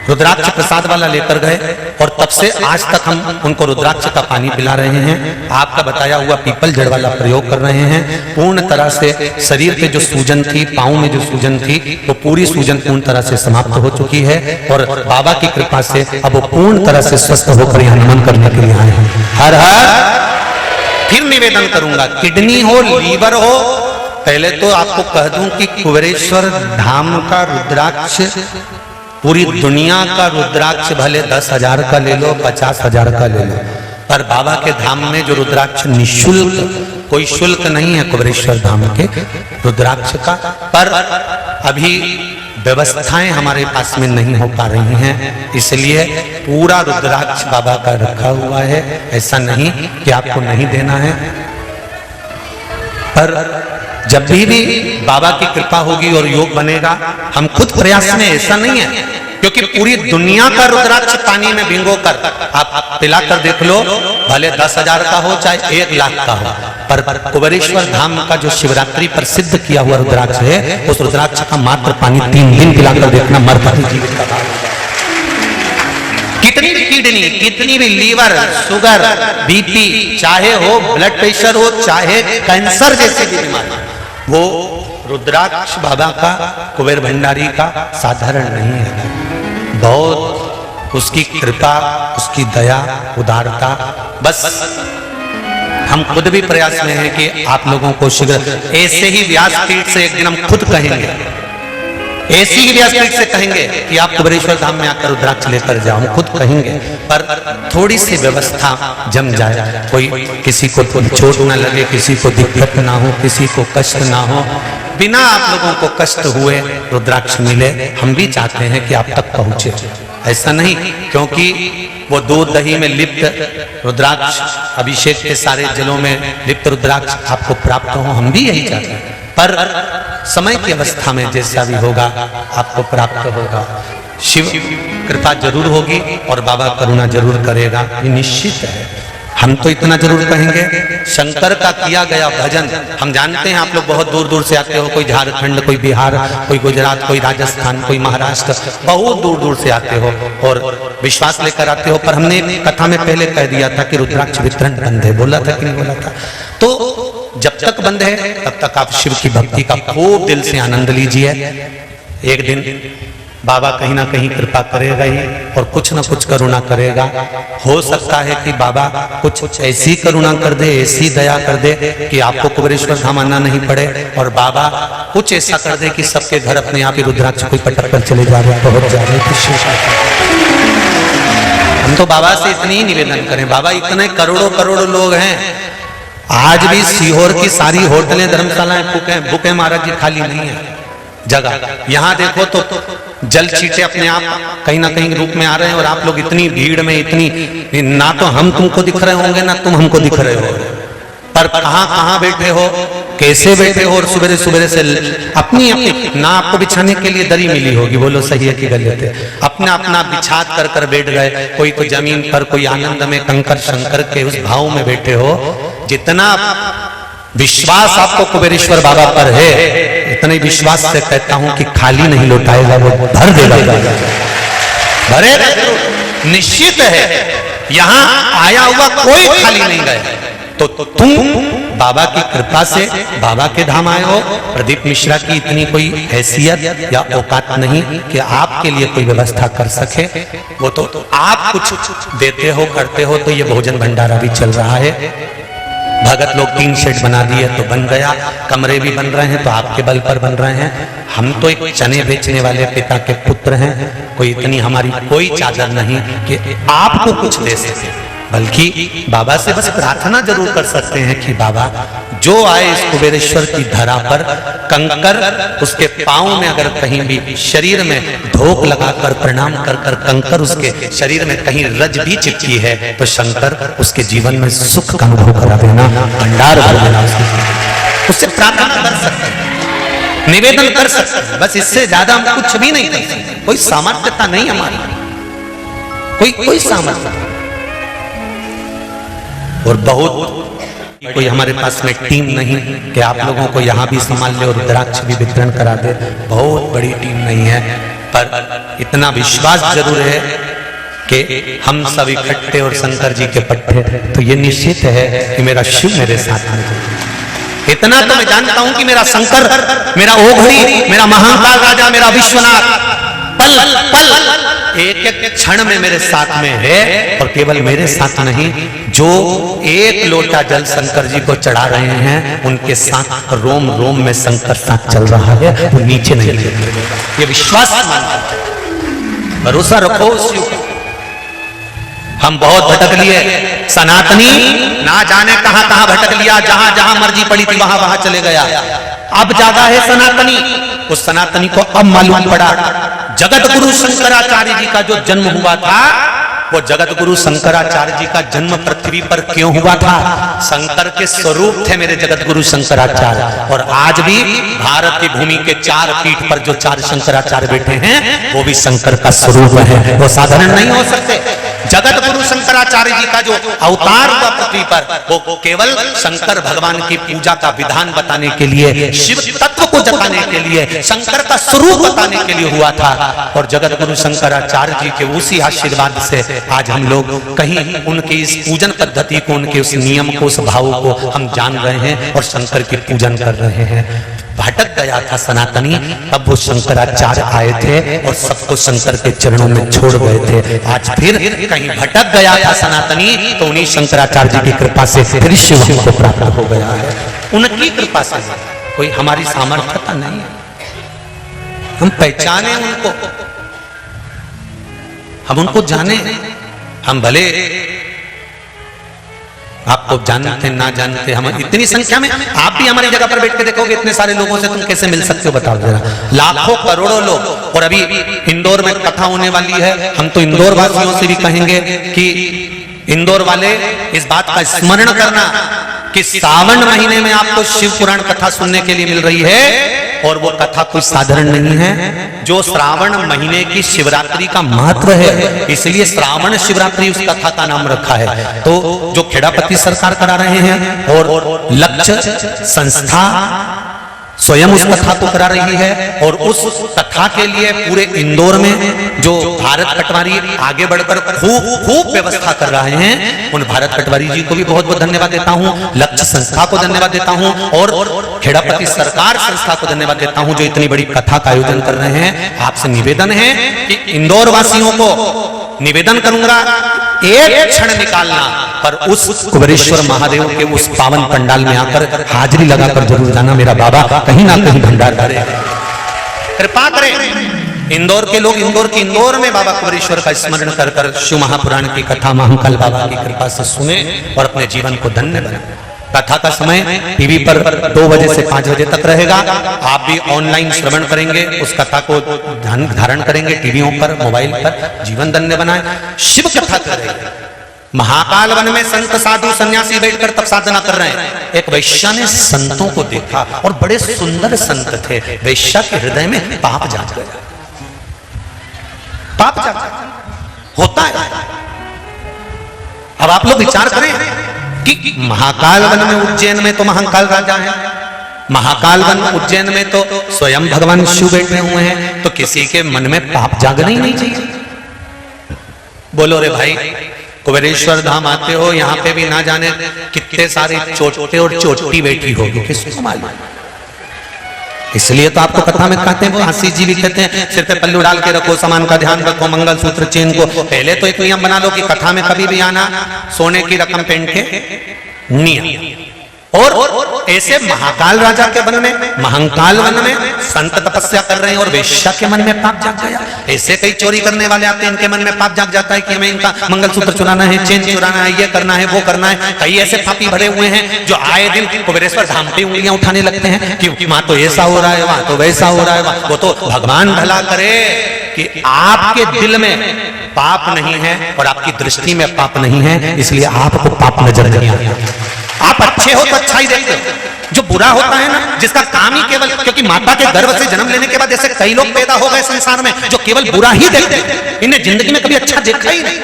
रुद्राक्ष प्रसाद वाला लेकर गए और तब से आज तक हम उनको रुद्राक्ष का पानी पिला रहे हैं। आपका बताया हुआ पीपल जड़ वाला प्रयोग कर रहे हैं। पूर्ण तरह से शरीर पे जो सूजन थी, पांव में जो सूजन थी, वो पूरी सूजन पूर्ण तरह से समाप्त हो चुकी है और बाबा की कृपा से अब वो पूर्ण तरह से स्वस्थ होकर यहाँ नमन करने के लिए आए हैं। हर हर। फिर निवेदन करूंगा, किडनी हो, लीवर हो, पहले तो आपको कह दूं कि कुबेरेश्वर धाम का रुद्राक्ष, पूरी दुनिया का रुद्राक्ष भले 10,000 का ले लो, 50,000 का ले लो, पर बाबा के धाम में जो रुद्राक्ष निःशुल्क, कोई शुल्क नहीं है कुबेरेश्वर धाम के रुद्राक्ष का। पर अभी व्यवस्थाएं हमारे पास में नहीं हो पा रही हैं, इसलिए पूरा रुद्राक्ष बाबा का रखा हुआ है। ऐसा नहीं कि आपको नहीं देना है, पर जब भी बाबा की कृपा होगी और योग बनेगा, हम खुद प्रयास में, ऐसा नहीं है, क्योंकि पूरी दुनिया का रुद्राक्ष पानी में भिगो कर आप पिला कर देख लो, भले 10,000 का हो चाहे 1 लाख का हो, पर कुबेरेश्वर धाम का जो शिवरात्रि पर सिद्ध किया हुआ रुद्राक्ष है, उस रुद्राक्ष का मात्र पानी 3 दिन पिलाकर देखना, मरकती जीवित का भाव। कितनी भी किडनी, कितनी भी लीवर, शुगर, बीपी, चाहे हो ब्लड प्रेशर हो, चाहे कैंसर जैसी बीमारी, वो रुद्राक्ष बाबा का, कुबेर भंडारी का साधारण नहीं है। बहुत उसकी कृपा, उसकी दया, उदारता। बस हम खुद भी प्रयास में हैं कि आप लोगों को शीघ्र, ऐसे ही व्यासपीठ से एक दिन हम खुद कहेंगे ऐसी ही व्यासपीठ से कहेंगे कि आप कुबेरेश्वर धाम में आकर रुद्राक्ष लेकर जाओ, हम खुद कहेंगे, पर थोड़ी सी व्यवस्था जम जाए, कोई किसी को चोट ना लगे, किसी को दिक्कत ना हो, किसी को कष्ट ना हो, बिना आप लोगों को कष्ट हुए रुद्राक्ष मिले। हम भी चाहते हैं कि आप तक पहुंचे, ऐसा नहीं क्योंकि वो दूध दही में लिप्त रुद्राक्ष, अभिषेक के सारे जलों में लिप्त रुद्राक्ष आपको प्राप्त हो, हम भी यही चाहते हैं, पर समय की अवस्था में जैसा भी होगा आपको प्राप्त होगा। शिव कृपा जरूर होगी और बाबा करुणा जरूर करेगा, ये निश्चित है। हम तो इतना जरूर कहेंगे, शंकर का किया गया भजन, हम जानते हैं आप लोग बहुत दूर दूर से आते हो, कोई झारखंड, कोई बिहार, कोई गुजरात, कोई राजस्थान, कोई महाराष्ट्र, बहुत दूर दूर से आते हो और विश्वास लेकर आते हो। पर हमने कथा में पहले कह दिया था कि रुद्राक्ष वितरण बंद है, बोला था कि नहीं बोला था? तो जब तक बंद है तब तक आप शिव की भक्ति का खूब दिल से आनंद लीजिए। एक दिन बाबा कहीं ना कहीं कृपा करेगा ही और कुछ ना कुछ करुणा करेगा। हो सकता है कि बाबा कुछ ऐसी करुणा कर दे, ऐसी दया कर दे कि आपको कुबेरेश्वर धाम आना नहीं पड़े, और बाबा कुछ ऐसा कर दे कि सबके घर अपने आप ही रुद्राक्ष कोई पटक कर चले जा रहे, पहुंच जा रहे। हम तो बाबा से इतनी ही निवेदन करें, बाबा इतने करोड़ों करोड़ों लोग हैं, आज भी सीहोर की सारी होटलें, धर्मशालाएं बुक है महाराज जी, खाली नहीं है जगह। यहाँ देखो तो जल छींटे अपने आप कहीं ना कहीं रूप में आ रहे हैं, और आप लोग इतनी भीड़ में, इतनी, ना तो हम तुमको दिख रहे होंगे ना तुम हमको दिख रहे हो, पर कहाँ कहाँ बैठे हो, कैसे बैठे हो, और सुबह सुबह से अपनी अपनी, ना आपको बिछाने के लिए दरी मिली होगी, बोलो सही है कि गलत है, अपना अपना बिछा कर बैठ गए, कोई तो जमीन पर, कोई आनंद में कंकर शंकर के उस भाव में बैठे हो। जितना विश्वास आपको कुबेरेश्वर बाबा पर है, इतने विश्वास से कहता हूं कि खाली नहीं लौटाएगा, वो भर देगा, भरेगा निश्चित है। यहां आया हुआ कोई खाली नहीं गया। तो तुम बाबा की कृपा से बाबा के धाम आए हो। प्रदीप मिश्रा की इतनी कोई हैसियत या औकात नहीं कि आपके लिए कोई व्यवस्था कर सके, वो तो आप कुछ देते हो, करते हो, तो ये भोजन भंडारा भी चल रहा है। भगत लोग 3 सेट बना दिए तो बन गया, कमरे भी बन रहे हैं तो आपके बल पर बन रहे हैं। हम तो एक चने बेचने वाले पिता के पुत्र हैं, कोई इतनी हमारी कोई चादर नहीं कि आपको कुछ दे सके, बल्कि बाबा से बस प्रार्थना जरूर कर सकते हैं कि बाबा जो आए इस कुबेरेश्वर की धरा पर, कंकर उसके पांव में अगर कहीं भी शरीर में धोख लगाकर प्रणाम कर कंकर उसके शरीर में कहीं रज भी चिपकी है तो शंकर उसके जीवन में सुख का अनुभव करा देना, भंडार भर देना, उससे प्रार्थना कर सकते हैं, निवेदन कर सकते हैं, बस इससे ज्यादा हम कुछ भी नहीं कर सकते। कोई सामर्थ्यता नहीं हमारी, कोई सामर्थ्य, और बहुत कोई हमारे पास में टीम नहीं कि आप लोगों को यहाँ भी संभाल ले और रुद्राक्ष भी वितरण करा दे, बहुत बड़ी टीम नहीं है, पर इतना विश्वास जरूर है कि हम सब इकट्ठे और शंकर जी के पट्टे, तो ये निश्चित है कि मेरा शिव मेरे साथ में। इतना तो मैं जानता हूं कि मेरा शंकर, मेरा ओघड़ी, मेरा महाकाल राजा, मेरा विश्वनाथ पल पल एक एक क्षण में मेरे साथ में है, और केवल मेरे साथ नहीं, जो एक लोटा जल शंकर जी को चढ़ा रहे हैं उनके साथ रोम रोम में शंकर साथ चल रहा है, वो नीचे नहीं गिरेगा। ये विश्वास मानना, भरोसा रखो उस शिव पर। हम बहुत भटक लिए, सनातनी ना जाने कहां कहां भटक लिया, जहां जहां मर्जी पड़ी थी वहां वहां चले गया। अब जागा है सनातनी, उस सनातनी को अब मालूम पड़ा जगत गुरु शंकराचार्य जी का जो जन्म हुआ था, वो जगत गुरु शंकराचार्य जी का जन्म पृथ्वी पर क्यों हुआ था? शंकर के स्वरूप थे मेरे जगत गुरु शंकराचार्य, और आज भी भारत की भूमि के 4 पीठ पर जो 4 शंकराचार्य बैठे हैं वो भी शंकर का स्वरूप है, वो साधारण नहीं हो सकते। जगत गुरु शंकराचार्य जी का जो अवतार हुआ पृथ्वी पर, वो केवल शंकर भगवान की पूजा का विधान बताने के लिए, शिव तत्व को जताने के लिए, शंकर का स्वरूप बताने के लिए हुआ था। और जगत गुरु शंकराचार्य जी के उसी आशीर्वाद से आज हम लोग कहीं उनके इस पूजन पद्धति को, उनके उस नियम को, उस भाव को हम जान रहे हैं और शंकर की पूजन कर रहे हैं। भटक गया था सनातनी, तब वो शंकराचार्य आए थे और सबको शंकर के चरणों में छोड़ गए थे। आज फिर कहीं भटक गया था सनातनी, तो उन्हीं शंकराचार्य जी की कृपा से फिर शिव को प्राप्त हो गया है। उनकी कृपा से, कोई हमारी सामर्थ्यता नहीं है, हम पहचाने उनको, हम उनको जाने। हम भले आपको जानते ना जानते, हम इतनी संख्या में, आप भी हमारी जगह पर बैठ के देखोगे इतने सारे लोगों से तुम कैसे मिल सकते हो, बताओ जरा। लाखों करोड़ों लोग। और अभी इंदौर में कथा होने वाली है। हम तो इंदौर वासियों से भी कहेंगे कि इंदौर वाले इस बात का स्मरण करना कि सावन महीने में आपको शिव पुराण कथा सुनने के लिए मिल रही है, और वो कथा कोई साधारण नहीं है। जो श्रावण महीने की शिवरात्रि का महत्व है, इसलिए श्रावण शिवरात्रि उस कथा का नाम रखा है। तो जो खेड़ापति सरकार करा रहे हैं और लक्ष्य संस्था स्वयं उस कथा को करा रही है, और उस कथा के लिए पूरे इंदौर में जो भारत पटवारी आगे बढ़कर खूब व्यवस्था कर रहे हैं, उन भारत पटवारी जी को भी बहुत बहुत धन्यवाद देता हूं, लक्ष्य संस्था को धन्यवाद देता हूं, और खेड़ापति सरकार संस्था को धन्यवाद देता हूं जो इतनी बड़ी कथा का आयोजन कर रहे हैं। आपसे निवेदन है कि इंदौर वासियों को निवेदन करूंगा, एक क्षण निकालना पर उस कुबेरेश्वर महादेव के उस पावन पंडाल में आकर हाजिरी लगाकर जरूर जाना। मेरा बाबा कहीं ना कहीं भंडार करे, कृपा करें। इंदौर के लोग इंदौर की इंदौर में बाबा कुबेरेश्वर का स्मरण कर कर शिव महापुराण की कथा महाकाल बाबा की कृपा से सुने और अपने जीवन को धन्य बनाए। कथा का समय टीवी पर 2 बजे से 5 बजे तक रहेगा। आप भी ऑनलाइन श्रवण करेंगे, उस कथा को धारण करेंगे टीवियों पर, मोबाइल पर, जीवन धन्य बनाए। शिव कथा करेंगे। महाकाल वन में संत साधु सन्यासी बैठकर तप साधना कर रहे हैं। एक वैश्या ने संतों को देखा और बड़े सुंदर संत थे। वैश्या के हृदय में पाप जाग गया। पाप जाग होता है। अब आप लोग विचार करें कि महाकाल वन में उज्जैन में तो महाकाल राजा है, महाकाल वन उज्जैन में तो स्वयं भगवान शिव बैठे हुए हैं, तो किसी के मन में पाप जागना ही नहीं चाहिए। बोलो रे भाई, कुबेरेश्वर धाम आते हो, यहाँ पे भी ना जाने कितने सारे चोटे और चोटी बैठी होगी, किसको मालूम। इसलिए तो आपको कथा में कहते हैं, वो आशीष जी भी कहते हैं सिर पे पल्लू डाल के रखो, सामान का ध्यान रखो, मंगलसूत्र चेन को। पहले तो एक नियम बना लो कि कथा में कभी भी आना सोने की रकम पहन के नियम। और ऐसे महाकाल राजा के वन में, महाकाल वन में संत तपस्या कर रहे हैं और वेश्या के मन में पाप जाग गया। ऐसे कई चोरी करने वाले आते हैं, इनके मन में पाप जाग जाता है कि हमें इनका मंगलसूत्र चुराना है, चेन चुराना है, ये करना है, वो करना है। कई ऐसे पापी भरे हुए हैं जो आए दिन कुबेरेश्वर धाम पे उंगलियां उठाने लगते हैं कि वहां तो ऐसा हो रहा है, वहां तो वैसा हो रहा है। वो तो भगवान भला करे कि आपके दिल में पाप नहीं है और आपकी दृष्टि में पाप नहीं है, इसलिए आपको पाप नजर नहीं आता। आप अच्छे हो तो अच्छा ही देखते हो। जो बुरा होता है ना, जिसका काम ही केवल, क्योंकि माता के गर्भ से जन्म लेने के बाद ऐसे कई लोग पैदा हो गए संसार में जो केवल बुरा ही देखते हैं, इन्हें जिंदगी में कभी अच्छा देखा ही नहीं,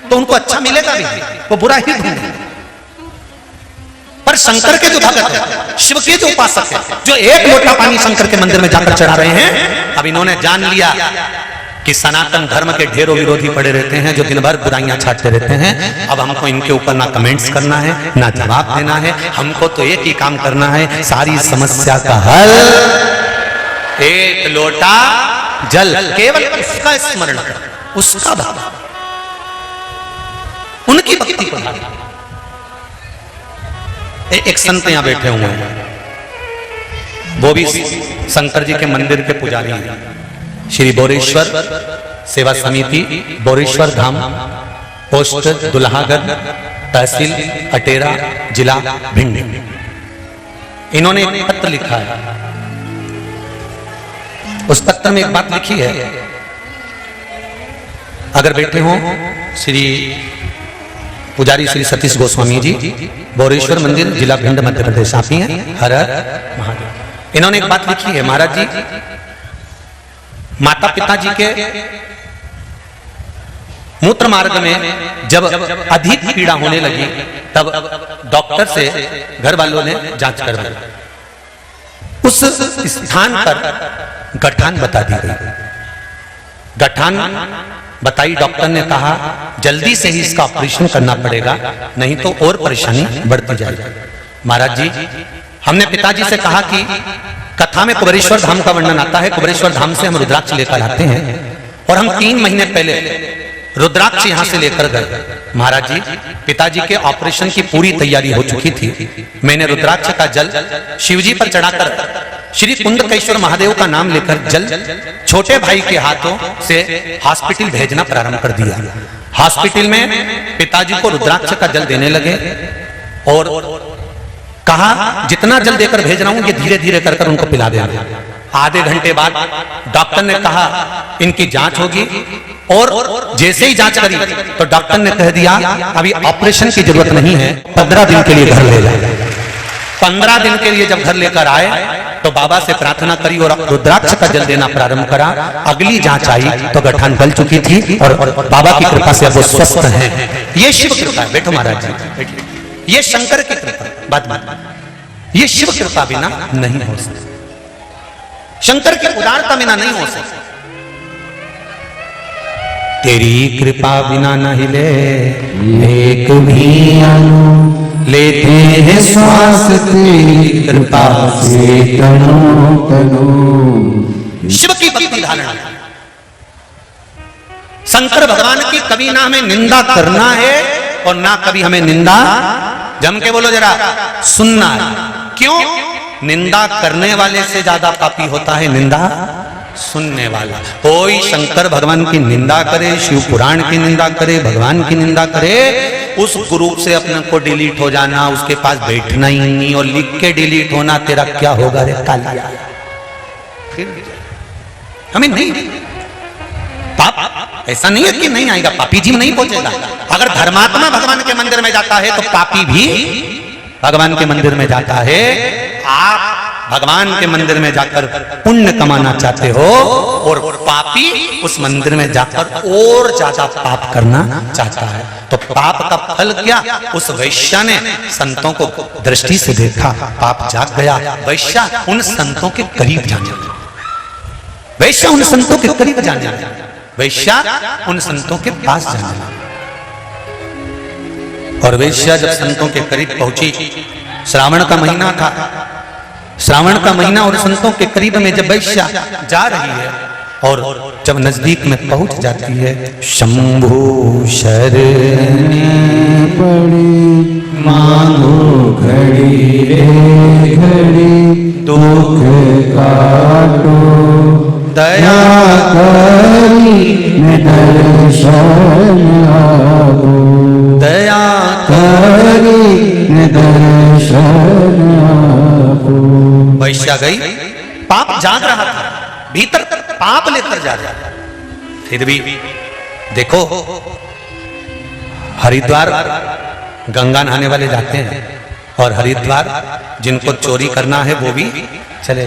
तो उनको अच्छा मिलेगा भी, वो बुरा ही ढूंढेंगे। पर शंकर के जो भक्त है, शिव के जो उपासक है, जो एक लोटा पानी शंकर के मंदिर में जाकर चढ़ा रहे हैं, अब इन्होंने जान लिया कि सनातन धर्म के ढेरों विरोधी पड़े रहते हैं जो दिन भर बुराइयां छाटते रहते हैं। अब हमको इनके ऊपर ना कमेंट्स करना है, ना जवाब देना है, हमको तो एक ही काम करना है, सारी समस्या का हल एक लोटा जल, केवल उसका स्मरण कर, उसका भाव, उनकी भक्ति को। एक संत यहां बैठे हुए हैं, वो भी शंकर जी के मंदिर के पुजारी हैं, श्री बोरेश्वर सेवा समिति, बोरेश्वर धाम, पोस्ट दुल्हागढ़, तहसील अटेरा, जिला भिंड। इन्होंने एक पत्र लिखा है। उस पत्र में एक बात लिखी है, अगर बैठे हो श्री पुजारी श्री सतीश गोस्वामी जी, बोरेश्वर मंदिर, जिला भिंड, मध्य प्रदेश, आप ही हैं। हर हर महादेव। इन्होंने एक बात लिखी है, महाराज जी, माता पिता जी के मूत्र मार्ग में जब अधिक पीड़ा होने लगी, तब डॉक्टर से घर वालों ने जांच करवाई। उस स्थान पर गठान बता दी गई। गठान बताई, डॉक्टर ने कहा जल्दी से ही इसका ऑपरेशन करना पड़ेगा, नहीं तो और परेशानी बढ़ती जाएगी। महाराज जी, हमने पिताजी से कहा कि कथा में कुबेरेश्वर धाम का वर्णन आता है, कुबेरेश्वर धाम से हम रुद्राक्ष लेकर आते हैं, और हम 3 महीने पहले रुद्राक्ष यहां से लेकर गए। महाराज जी, पिताजी के ऑपरेशन की पूरी तैयारी हो चुकी थी। मैंने रुद्राक्ष का जल शिवजी पर चढ़ाकर श्री कुंडकेश्वर महादेव का नाम लेकर जल छोटे भाई के हाथों से हॉस्पिटल भेजना प्रारंभ कर दिया। हॉस्पिटल में पिताजी को रुद्राक्ष का जल देने लगे और कहा जितना जल देकर भेज रहा हूं ये धीरे धीरे कर कर उनको पिला देना। आधे घंटे बाद डॉक्टर ने कहा इनकी जांच होगी और जैसे ही जांच करी तो डॉक्टर ने कह दिया अभी ऑपरेशन की जरूरत नहीं है, 15 दिन के लिए घर ले जाए। 15 दिन के लिए जब घर लेकर आए तो बाबा से प्रार्थना करी और रुद्राक्ष का जल देना प्रारंभ करा। अगली जांच आई तो गठान गल चुकी थी और बाबा की कृपा से अब वो स्वस्थ हैं। ये शिव कृपा है। बैठो महाराज जी, ये शंकर की कृपा, बात ये शिव कृपा बिना नहीं हो सकती, शंकर की उदारता बिना नहीं हो सकती। तेरी कृपा बिना न हिले एक भी अणु, लेते हैं श्वास तेरी कृपा से तनो तनो। शिव की भक्ति धारणा, शंकर भगवान की कभी ना हमें निंदा करना है और ना कभी हमें निंदा, जम के बोलो जरा, सुनना है। क्यों? निंदा करने वाले से ज्यादा पापी होता है निंदा सुनने वाला। कोई शंकर भगवान की निंदा करे, शिव पुराण की निंदा करे, भगवान की निंदा करे, उस ग्रुप से अपने को डिलीट हो जाना, उसके पास बैठना ही नहीं और लिख के डिलीट होना, तेरा क्या होगा रे कालिया। फिर हमें नहीं, पाप ऐसा नहीं है कि नहीं आएगा, पापी जीव नहीं पहुंचेगा। अगर धर्मात्मा भगवान के मंदिर में जाता है तो पापी भी भगवान के मंदिर में जाता है। आप भगवान के मंदिर में जाकर पुण्य कमाना चाहते हो और पापी उस मंदिर में जाकर और ज्यादा पाप करना चाहता है। तो पाप का फल क्या? उस वैश्या ने संतों को दृष्टि से देखा, पाप जाग गया। वैश्या उन संतों के करीब जाने लगा, वैश्या उन संतों के करीब जाने लगा, वैश्या उन संतों के पास जाने लगा। और वैश्या जब संतों के करीब पहुंची, श्रावण का महीना था, श्रावण का महीना और संतों के करीब में जब वैश्या जा रही है और जब नजदीक में पहुंच जाती है, शंभु शरण पड़ी मांगो घड़ी रे घड़ी, दुख काटो दया करी दर्शन आवो, दया करी दर्शन आवो। वैश्या गई, पाप जाग रहा था, भीतर पाप लेकर जा रहा था। फिर भी देखो, हरिद्वार गंगा नहाने वाले जाते हैं और हरिद्वार जिनको चोरी करना है वो भी चले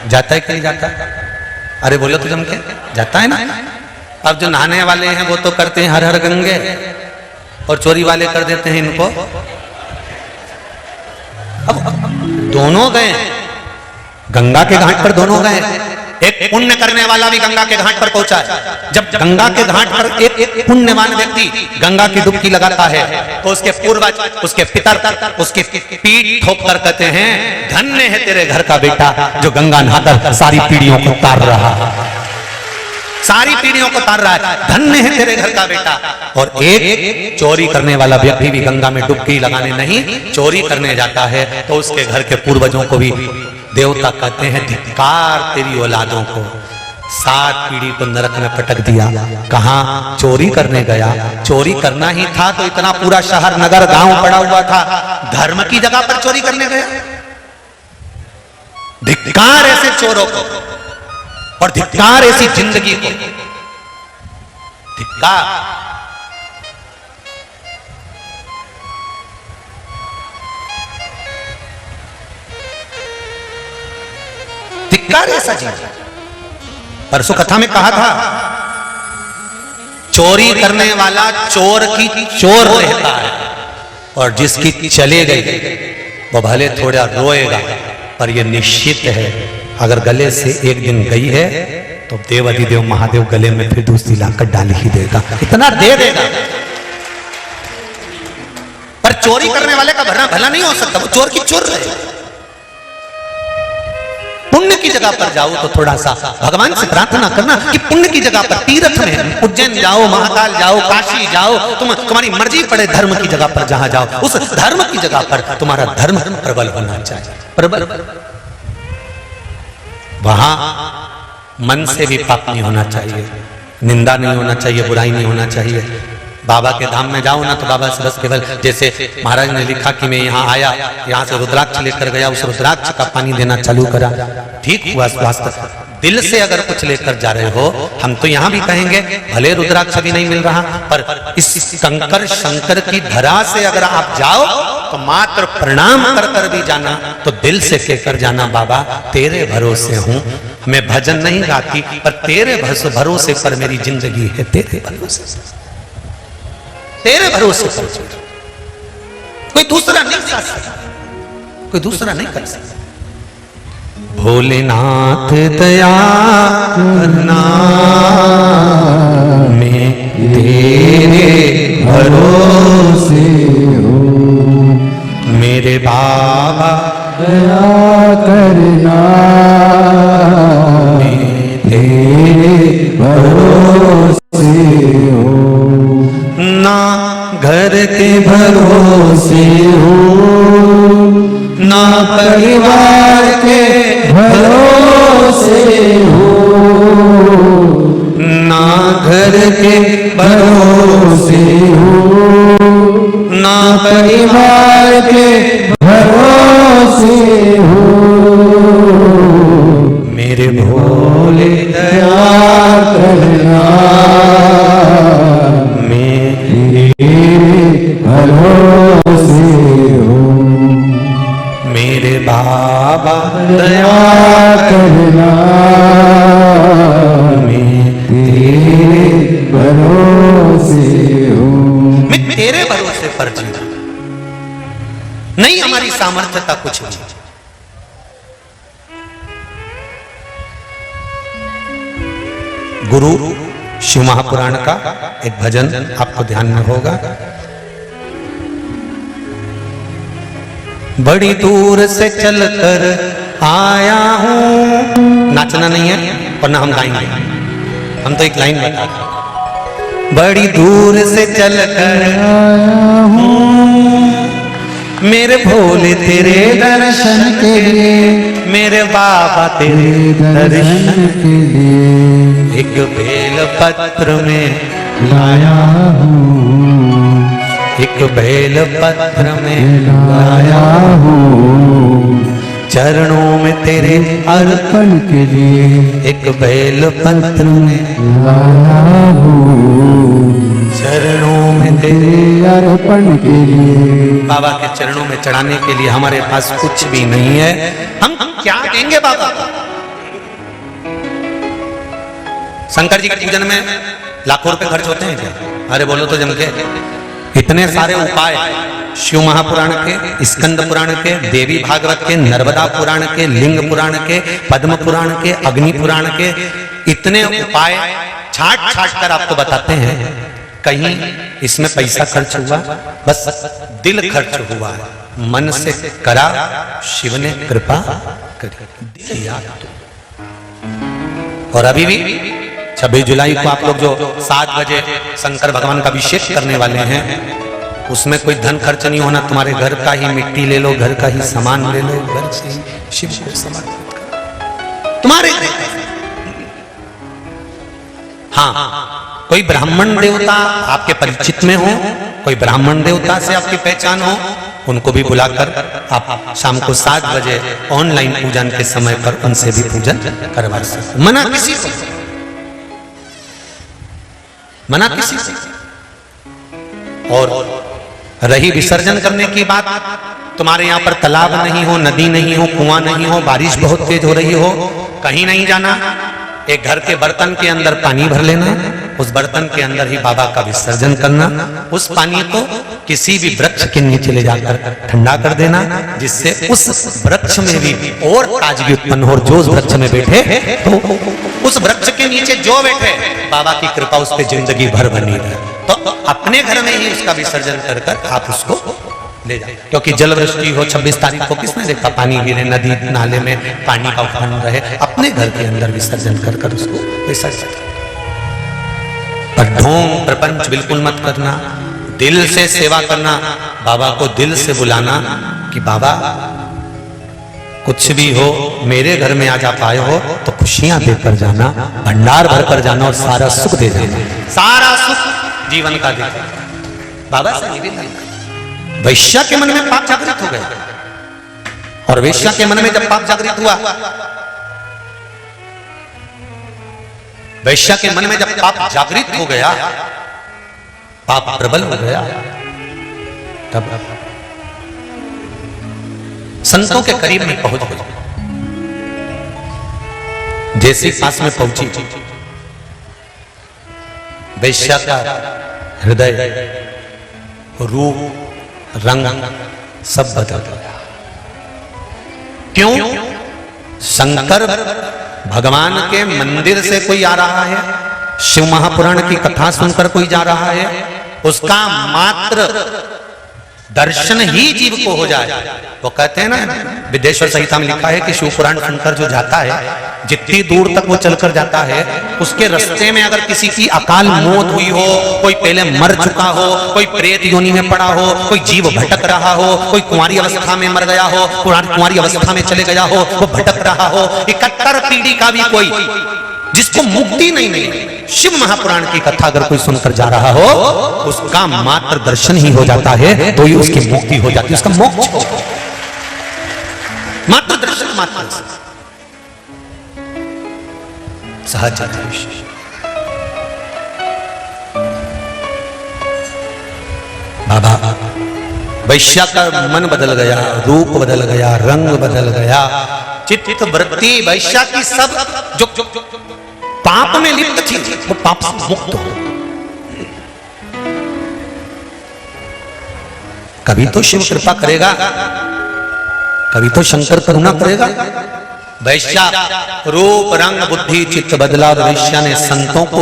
जाता है कि नहीं जाता? अरे बोलो तो जम के जाता है ना। अब जो नहाने वाले हैं वो तो करते हैं हर हर गंगे और चोरी वाले कर देते हैं इनको। अब दोनों गए गंगा के घाट पर, दोनों गए। एक पुण्य करने वाला भी गंगा के घाट पर पहुंचा है। जब गंगा के घाट पर एक पुण्यवान व्यक्ति गंगा की डुबकी लगाता है तो उसके पूर्वज, उसके पितर उसकी पीठ ठोक कर कहते हैं, धन्य है तेरे घर का बेटा जो गंगा नहाकर सारी पीढ़ियों को तार रहा है, सारी पीढ़ियों को तार रहा है, धन्य है तेरे घर का बेटा। और एक चोरी करने वाला व्यक्ति भी गंगा में डुबकी लगाने नहीं, चोरी करने जाता है तो उसके घर के पूर्वजों को भी देवता कहते हैं, धिक्कार तेरी औलादों को, 7 पीढ़ी को नरक में पटक दिया। कहां? चोरी करने गया, चोरी करना ही था तो इतना पूरा शहर नगर गांव पड़ा हुआ था, धर्म की जगह पर चोरी करने गया। धिक्कार ऐसे चोरों को और धिक्कार ऐसी जिंदगी को, धिक्कार। धिक्कार ऐसा चीज। परसों कथा में कहा था, चोरी करने वाला चोर की चोर रहता है और जिसकी चले गई वो भले थोड़ा रोएगा पर यह निश्चित है अगर गले से एक दिन गई है तो देवाधिदेव महादेव गले में फिर दूसरी लाकर डाल ही देगा, इतना दे देगा। पर चोरी करने वाले का भला भला नहीं हो सकता, वो चोर की चोर रहे। पुण्य की जगह पर जाओ तो थोड़ा सा भगवान से प्रार्थना करना कि पुण्य की जगह पर, तीर्थ में उज्जैन जाओ, महाकाल जाओ, काशी जाओ, तुम्हारी मर्जी पड़े, धर्म की जगह पर जहां जाओ उस धर्म की जगह पर तुम्हारा धर्म प्रबल होना चाहिए, प्रबल। वहां मन से भी पाप नहीं होना चाहिए, निंदा नहीं होना चाहिए, बुराई नहीं होना चाहिए। बाबा के धाम में जाओ ना तो बाबा से बस केवल, जैसे महाराज ने लिखा कि मैं यहाँ आया, यहाँ से रुद्राक्ष लेकर गया, उस रुद्राक्ष का पानी देना चालू करा, ठीक हुआ स्वास्थ्य। दिल से अगर कुछ लेकर जा रहे हो, हम तो यहाँ भी कहेंगे भले रुद्राक्ष भी नहीं मिल रहा, पर इस कंकर शंकर की धरा से अगर आप जाओ तो मात्र प्रणाम कर कर भी जाना, तो दिल से कहकर जाना, बाबा तेरे भरोसे हूं, मैं भजन नहीं गाती पर तेरे भरोसे पर मेरी जिंदगी है, तेरे भरोसे, तेरे भरोसे पर, कोई दूसरा नहीं कर सकता, कोई दूसरा नहीं कर सकता। भोलेनाथ दया करना, मैं तेरे भरोसे हूँ, मेरे बाबा दया करना, मैं तेरे भरोसे हूँ, ना घर के भरोसे हूँ, ना परिवार के भरोसे हूँ, ना घर के भरोसे हूँ, ना परिवार के भरोसे हूँ, मेरे भोले दया करना, मैं तेरे भरोसे हूँ, मेरे बाबा दया करना, मैं तेरे भरोसे हूँ, मैं तेरे भरोसे पर जीता, नहीं हमारी सामर्थ्यता कुछ नहीं। गुरु शिव महापुराण का एक भजन आपको ध्यान में होगा। बड़ी दूर से चलकर आया हूं, नाचना नहीं है और ना हम गाएंगे, हम तो एक लाइन बता रहे। बड़ी दूर से चलकर आया हूं, मेरे भोले तेरे दर्शन के लिए, मेरे बाबा तेरे दर्शन के लिए एक बेल पत्र में लाया हूँ, एक बेल पत्र में लाया हूँ, चरणों में तेरे अर्पण के लिए एक बेल पत्र में लाया हूँ, चरणों में तेरे। तेरे अर्पण के लिए। बाबा के चरणों में चढ़ाने के लिए हमारे पास कुछ भी नहीं है, हम क्या देंगे बाबा? शंकर जी के पूजन में लाखों रुपए खर्च होते हैं क्या? अरे बोलो तो जम के। इतने सारे उपाय शिव महापुराण के, स्कंद पुराण के, देवी भागवत के, नर्मदा पुराण के, लिंग पुराण के, पद्म पुराण के, अग्नि पुराण के, इतने उपाय छाट छाट कर आपको बताते हैं। कहीं इसमें पैसा खर्च हुआ? बस दिल खर्च हुआ, मन से करा, शिव ने कृपा करी। और अभी भी 26 जुलाई को आप लोग जो 7 बजे शंकर भगवान का अभिषेक करने वाले हैं, उसमें कोई धन खर्च नहीं होना, तुम्हारे घर का ही मिट्टी ले लो, घर का ही सामान ले लो, घर से ही शिव को समर्पित करो, तुम्हारे घर का। हाँ, कोई ब्राह्मण देवता आपके परिचित में हो, कोई ब्राह्मण देवता से आपकी पहचान हो, उनको भी बुलाकर आप शाम को 7 बजे ऑनलाइन पूजन के समय पर उनसे भी पूजन करवा सकते। मना किसी को, मना किसी से। और रही विसर्जन करने की बात, तुम्हारे यहाँ पर तालाब नहीं हो, नदी नहीं हो, कुआं नहीं हो, बारिश बहुत तेज हो रही हो, कहीं नहीं जाना, एक घर के बर्तन के अंदर पानी भर लेना, उस बर्तन के अंदर ही बाबा का विसर्जन करना, उस पानी को किसी भी वृक्ष के नीचे ले जाकर ठंडा कर देना, जिससे उस वृक्ष में भी और ताजगी उत्पन्न हो। जो उस वृक्ष में बैठे तो उस वृक्ष के नीचे जो बैठे, बाबा की कृपा उस पर जिंदगी भर बनी रहे। तो अपने घर में ही उसका विसर्जन कर कर आप उसको ले जाए, क्योंकि जल वृष्टि हो 26 तारीख को किसने देखा पानी गिरे, नदी नाले में पानी का उफान रहे, अपने घर के अंदर विसर्जन कर कर उसको विसर्जन। पर ढोंग प्रपंच बिल्कुल मत करना, दिल से सेवा करना, बाबा को दिल से बुलाना कि बाबा कुछ भी हो मेरे घर में आज आप आए हो तो खुशियां देकर जाना, भंडार भर कर जाना और सारा सुख दे जाना, सारा सुख जीवन का दे। बाबा से निवेदन, वैश्या के मन में पाप जागृत हो गया और वैश्या के मन में जब पाप जागृत हुआ, वैश्या के मन में जब पाप जागृत हो गया, पाप प्रबल हो गया, तब संतों के करीब में पहुंच गई। जैसे पास में पहुंची, वैश्या का हृदय, रूप, रंग सब बदल गया। क्यों? शंकर भगवान के मंदिर से कोई आ रहा है, शिव महापुराण की कथा सुनकर कोई जा रहा है, उसका मात्र दर्शन ही जीव को हो जाए। वो कहते हैं ना, विदेश्वर संहिता में लिखा है कि शिव पुराण सुनकर जो जाता है, जितनी दूर तक वो चलकर जाता है, उसके रास्ते में अगर किसी की अकाल मौत हुई हो, कोई पहले मर चुका हो, कोई प्रेत योनि में पड़ा हो, कोई जीव भटक रहा हो, कोई कुंवारी अवस्था में मर गया हो, कुंवारी अवस्था में चले गया हो, वो भटक रहा हो, 71 पीढ़ी का भी कोई जिसको मुक्ति नहीं मिली, शिव महापुराण की कथा अगर कोई सुनकर जा रहा हो, उसका मात्र दर्शन ही हो जाता है तो ही उसकी मुक्ति हो जाती है, उसका मोक्ष हो, मात्र दर्शन, मात्र सहज। बाबा वैश्या का मन बदल गया, रूप बदल गया, रंग बदल गया, चित्त वृत्ति वैश्या की सब जो पाप में लिप्त थी वो पाप से मुक्त हो। कभी तो शिव कृपा करेगा, कभी तो शंकर करुणा करेगा। वैश्या रूप, रंग, बुद्धि, चित्त बदला। वैश्या ने संतों को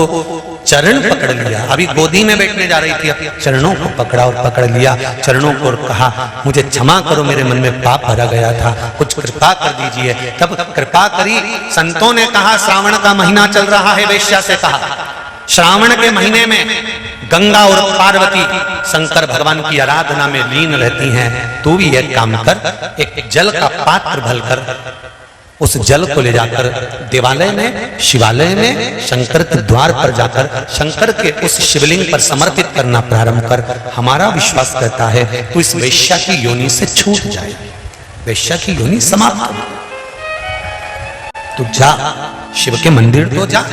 चरण पकड़ लिया। अभी गोदी में बैठने जा रही थी, चरणों को पकड़ा और पकड़ लिया चरणों को और कहा, मुझे क्षमा करो, मेरे मन में पाप भरा गया था, कुछ कृपा कर दीजिए। तब कृपा करी। संतों ने कहा, श्रावण का महीना चल रहा है। वैश्या से कहा, श्रावण के महीने में गंगा और पार्वती शंकर भगवान की आराधना में लीन रहती हैं। तू भी एक काम कर, एक जल का पात्र भरकर उस जल को ले जाकर देवालय में, शिवालय में, शंकर के द्वार पर जाकर शंकर के उस शिवलिंग पर समर्पित करना प्रारंभ कर। हमारा विश्वास कहता है तू इस वैश्या की योनि से छूट जाए, वैश्या की योनि समाप्त हो। तू जा, शिव के मंदिर तो जा।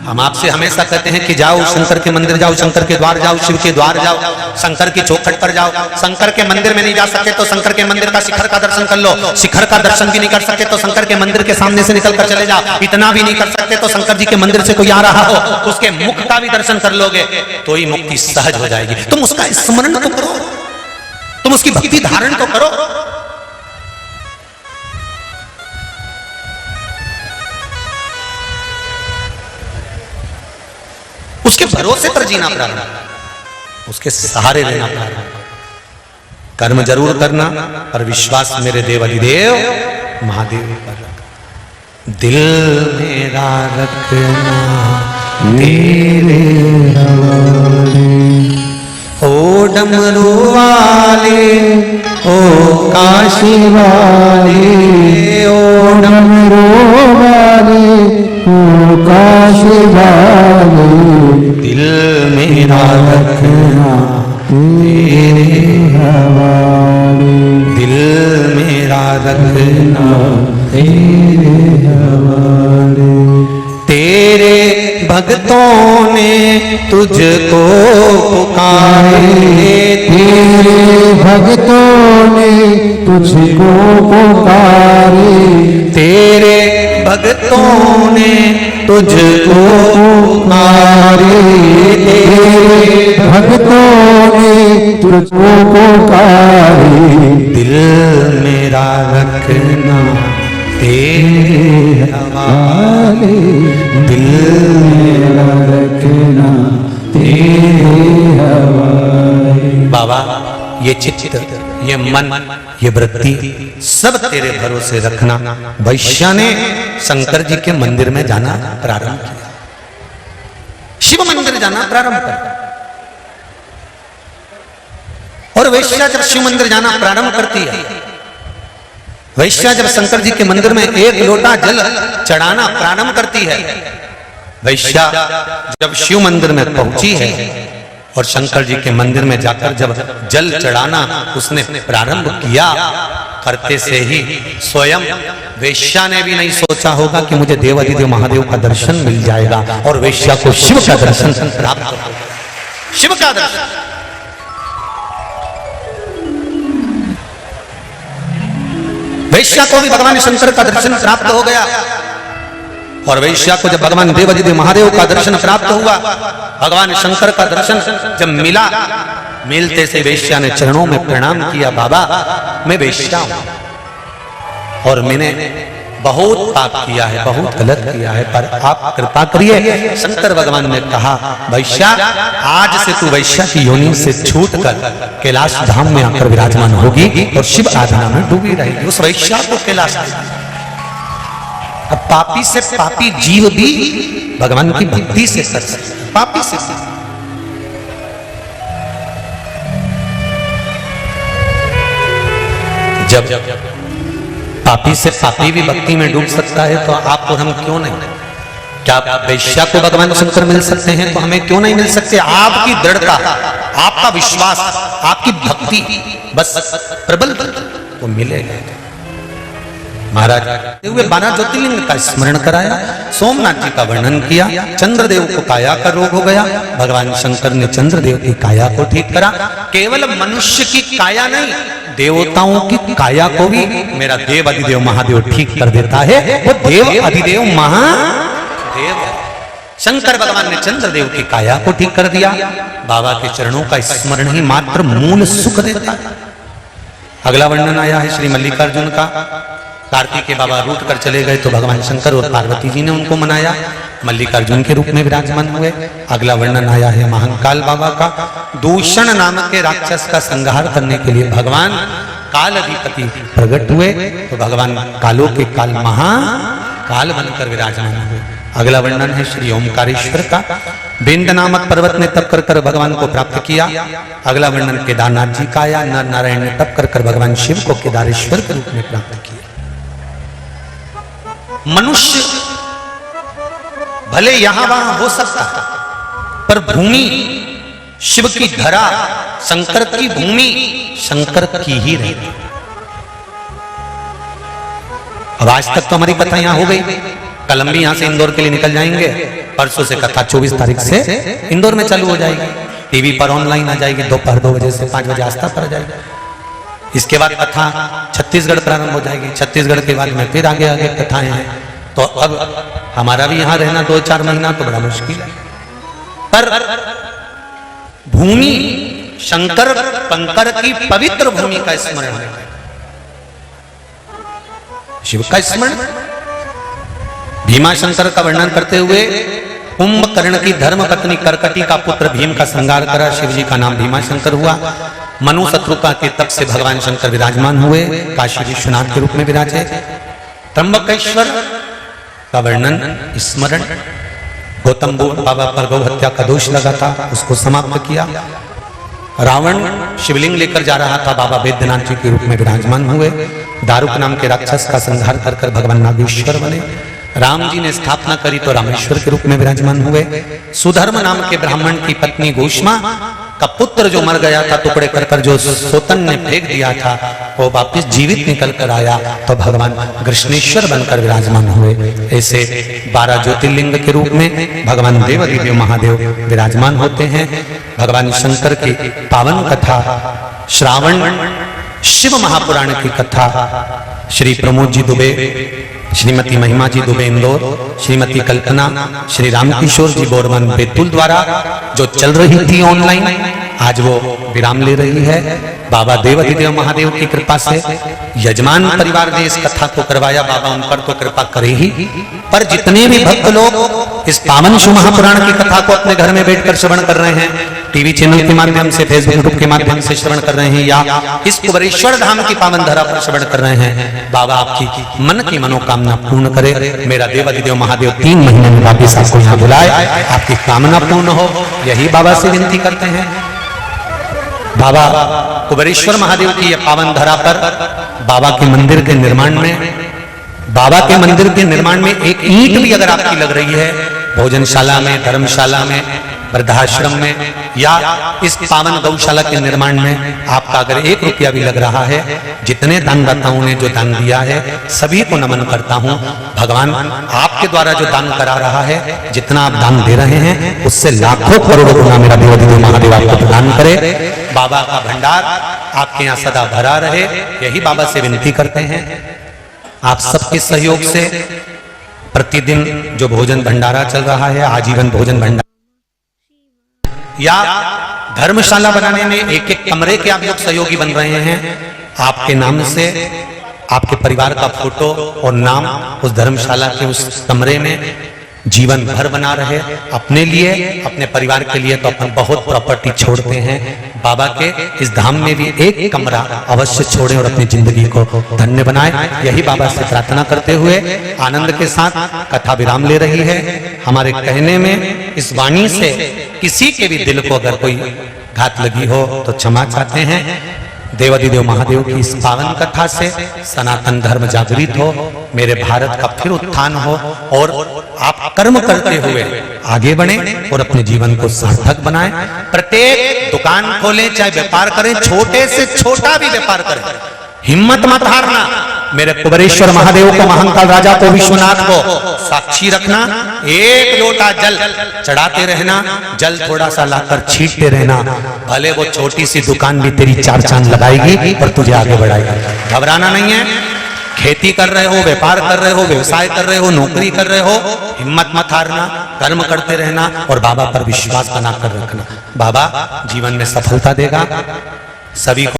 हम आपसे हमेशा कहते हैं कि जाओ शंकर के मंदिर जाओ, शंकर के द्वार जाओ, शिव के द्वार जाओ, शंकर की चौखट पर जाओ। शंकर के मंदिर में नहीं जा सकते तो शंकर के मंदिर का शिखर का दर्शन कर लो। शिखर का दर्शन भी नहीं कर सकते तो शंकर के मंदिर के सामने से निकल कर चले जाओ। इतना भी नहीं कर सकते तो शंकर जी के मंदिर से कोई आ रहा हो, उसके मुख का भी दर्शन कर लोगे तो ही मुक्ति सहज हो जाएगी। तुम उसका स्मरण तो करो, तुम उसकी भक्ति धारण तो करो। उसके भरोसे पर जीना प्रारंभ, उसके सहारे लेना प्रारंभ। कर्म जरूर करना पर विश्वास मेरे देव अधिदेव महादेव पर रख। दिल मेरा रखना तेरे हवाले, ओ डमरू वाले, ओ काशी वाले, ओ डमरू वाले, ओ काशी वाले, दिल मेरा रखना तेरे हवाले, दिल मेरा रखना तेरे हवाले। तेरे भक्तों ने तुझको पुकारे, तेरे भक्तों ने तुझको पुकारे, तेरे भक्तों ने तुझको पुकारे, तेरे भक्तों ने तुझको पुकारे। दिल मेरा रखना तेरे हवाले, दिल मेरा रखना तेरे हवाले। बाबा ये चित्त, ये मन, ये वृत्ति सब तेरे भरोसे रखना। वैश्या ने शंकर जी के मंदिर में जाना प्रारंभ किया, शिव मंदिर जाना प्रारंभ किया। और वैश्या जब शिव मंदिर जाना प्रारंभ करती है वैश्या जब शंकर जी के मंदिर में एक लोटा जल चढ़ाना प्रारंभ करती है, वैश्या जब शिव मंदिर में पहुंची है और शंकर जी के मंदिर में जाकर जब जल चढ़ाना उसने प्रारंभ किया, करते से ही स्वयं वैश्या ने भी नहीं सोचा होगा कि मुझे देवाधिदेव महादेव का दर्शन मिल जाएगा और वैश्या को शिव का दर्शन प्राप्त होगा। शिव का दर्शन, वैश्या को भी भगवान शंकर का दर्शन प्राप्त हो गया और वैश्या को जब भगवान देवाधिदेव महादेव का दर्शन प्राप्त हुआ, भगवान शंकर का दर्शन जब मिला, मिलते से वैश्या ने चरणों में प्रणाम किया, बाबा मैं वैश्या हूं और मैंने बहुत पाप किया है, बहुत गलत किया है, पर आप कृपा करिए। शंकर भगवान ने कहा, वैश्या आज से तू वैश्या की योनि से छूट कर कैलाश धाम में आकर विराजमान होगी और शिव आराधना में डूबी रहेगी। उस वैश्या को कैलाश, अब पापी से पापी जीव भी भगवान की भक्ति से कर सकते, पापी से जब पापी से पापी भी भक्ति में डूब सकता है तो आप और हम क्यों नहीं? क्या वैश्या को भगवान शंकर मिल सकते हैं तो हमें क्यों नहीं मिल सकते? आपकी दृढ़ता, आपका विश्वास, आपकी भक्ति बस प्रबल तो मिलेगा। महाराज हुए 12 ज्योतिर्लिंग का स्मरण कराया, सोमनाथ जी का वर्णन किया, चंद्रदेव को काया का रोग हो गया, भगवान शंकर ने चंद्रदेव की काया को ठीक करा। केवल मनुष्य की काया नहीं, देवताओं की काया को भी मेरा देव अधिदेव महादेव ठीक कर देता है। वो देव अधिदेव महादेव शंकर भगवान ने चंद्रदेव की काया को ठीक कर दिया। बाबा के चरणों का स्मरण ही मात्र मूल सुख देता है। अगला वर्णन आया है श्री मल्लिकार्जुन का। कार्तिक के बाबा रूट कर चले गए तो भगवान शंकर और पार्वती जी ने उनको मनाया, मल्लिकार्जुन के रूप में विराजमान हुए। अगला वर्णन आया है महाकाल बाबा का। दूषण नामक के राक्षस का संहार करने के लिए भगवान काल अधिपति प्रकट हुए तो भगवान कालों के काल महाकाल बनकर विराजमान हुए। अगला वर्णन है श्री ओमकारेश्वर का। बिंद नामक पर्वत ने तप कर भगवान को प्राप्त किया। अगला वर्णन केदारनाथ जी का आया। नर नारायण ने तप कर भगवान शिव को केदारेश्वर के रूप में प्राप्त किया। मनुष्य भले यहां वहां हो सकता है, पर भूमि शिव की धरा, शंकर की भूमि शंकर की ही रहेगी। अब आज तक तो हमारी कथा यहां हो गई, कल हम भी यहां से इंदौर के लिए निकल जाएंगे। परसों से कथा 24 तारीख से इंदौर में चालू हो जाएगी, टीवी पर ऑनलाइन आ जाएगी, दोपहर 2 बजे से 5 बजे आस्था पर आ जाएगी। इसके बाद कथा छत्तीसगढ़ प्रारंभ हो जाएगी, छत्तीसगढ़ के बाद में फिर आगे आगे कथाएं हैं। तो अब हमारा भी यहां रहना 2-4 महीना तो बड़ा मुश्किल है, पर भूमि शंकर पंकर की पवित्र भूमि का स्मरण है, शिव का स्मरण। भीमा शंकर का वर्णन करते हुए कुंभकर्ण की धर्म पत्नी करकटी का पुत्र भीम का संहार करा, शिव जी का नाम भीमा शंकर हुआ। मनु शत्रुका के तप से भगवान शंकर विराजमान हुए, काशी विश्वनाथ के रूप में विराजे। त्र्यंबकेश्वर का वर्णन स्मरण। गौतम बुद्ध बाबा पर गौ हत्या का दोष लगा था, उसको समाप्त किया। रावण शिवलिंग लेकर जा रहा था, बाबा वैद्यनाथ जी के रूप में विराजमान हुए। दारुक नाम के राक्षस का संहार कर भगवान नागेश्वर बने। राम जी ने स्थापना करी तो रामेश्वर के रूप में विराजमान हुए। सुधर्म नाम के ब्राह्मण की पत्नी गोष्मा का पुत्र जो मर गया था, टुकड़े कर जो सोतन ने फेंक दिया था, वो वापिस जीवित निकल कर आया तो भगवान कृष्णेश्वर बनकर विराजमान हुए। ऐसे 12 ज्योतिर्लिंग के रूप में भगवान देवाधिदेव महादेव विराजमान होते हैं। भगवान शंकर की पावन कथा श्रावण शिव महापुराण की कथा श्री प्रमोद जी दुबे, श्रीमती महिमा जी दुबे इंदौर, श्रीमती कल्पना, श्री रामकिशोर जी बोरमन बैतूल द्वारा जो चल रही थी ऑनलाइन, आज वो विराम ले रही है। बाबा देवाधिदेव महादेव की कृपा से यजमान परिवार ने इस कथा को करवाया, बाबा उन पर तो कृपा करे ही, पर जितने भी भक्त लोग इस पावन शिव महापुराण की कथा को अपने घर में बैठकर श्रवण कर रहे हैं, टीवी चैनल के माध्यम से, फेसबुक ग्रुप के माध्यम से श्रवण कर रहे हैं, या इस कुबेरेश्वर धाम की पावन धरा पर श्रवण कर रहे हैं, बाबा आपकी मन की मनोकामना पूर्ण करे। मेरा देवाधिदेव महादेव 3 महीने में वापिस आपको यहाँ बुलाए, आपकी कामना पूर्ण हो, यही बाबा से विनती करते हैं। बाबा कुबेरेश्वर महादेव की ये पावन धरा पर बाबा के मंदिर के निर्माण में एक ईंट भी अगर आपकी लग रही है, भोजनशाला में, धर्मशाला में, वृद्धाश्रम में या इस पावन गौशाला के निर्माण में आपका अगर 1 रुपया भी लग रहा है, जितने दानदाताओं ने जो दान दिया है सभी को नमन करता हूं। भगवान आपके द्वारा जो दान करा रहा है, जितना आप दान दे रहे हैं उससे लाखों करोड़ों गुना मेरा देवाधिदेव महादेव आपको प्रदान करे। बाबा का भंडार आपके यहाँ सदा भरा रहे, यही बाबा से विनती करते हैं। आप सबके सहयोग से प्रतिदिन जो भोजन भंडारा चल रहा है, आजीवन भोजन भंडारा या धर्मशाला बनाने में 1-1 कमरे के आप लोग सहयोगी बन रहे हैं, आपके नाम से आपके परिवार का फोटो और नाम उस धर्मशाला के उस कमरे में जीवन भर बना रहे। अपने लिए, अपने परिवार के लिए तो अपन बहुत प्रॉपर्टी छोड़ते हैं, बाबा के इस धाम में भी 1 कमरा अवश्य छोड़ें और अपनी जिंदगी को धन्य बनाएं। यही बाबा से प्रार्थना करते हुए आनंद के साथ कथा विराम ले रही है। हमारे कहने में, इस वाणी से किसी के भी दिल को अगर कोई घात लगी हो तो क्षमा चाहते हैं। देवाधिदेव महादेव की इस पावन कथा से सनातन धर्म जागृत हो, मेरे भारत का फिर उत्थान हो और आप कर्म करते हुए आगे बढ़ें और अपने जीवन को सार्थक बनाएं। प्रत्येक दुकान खोलें, चाहे व्यापार करें, छोटे से छोटा भी व्यापार करें, हिम्मत मत हारना। मेरे कुबेरेश्वर महादेव को, महंकाल राजा को, विश्वनाथ को साक्षी रखना। 1 लोटा जल चढ़ाते रहना, जल थोड़ा सा लाकर छींटते रहना, भले वो छोटी सी दुकान भी तेरी 4 चांद लगाएगी और तुझे आगे बढ़ाएगी। घबराना नहीं है। खेती कर रहे हो, व्यापार कर रहे हो, व्यवसाय कर रहे हो, नौकरी कर रहे हो, हिम्मत मत हारना, कर्म करते रहना और बाबा पर विश्वास बनाकर रखना। बाबा जीवन में सफलता देगा। सभी को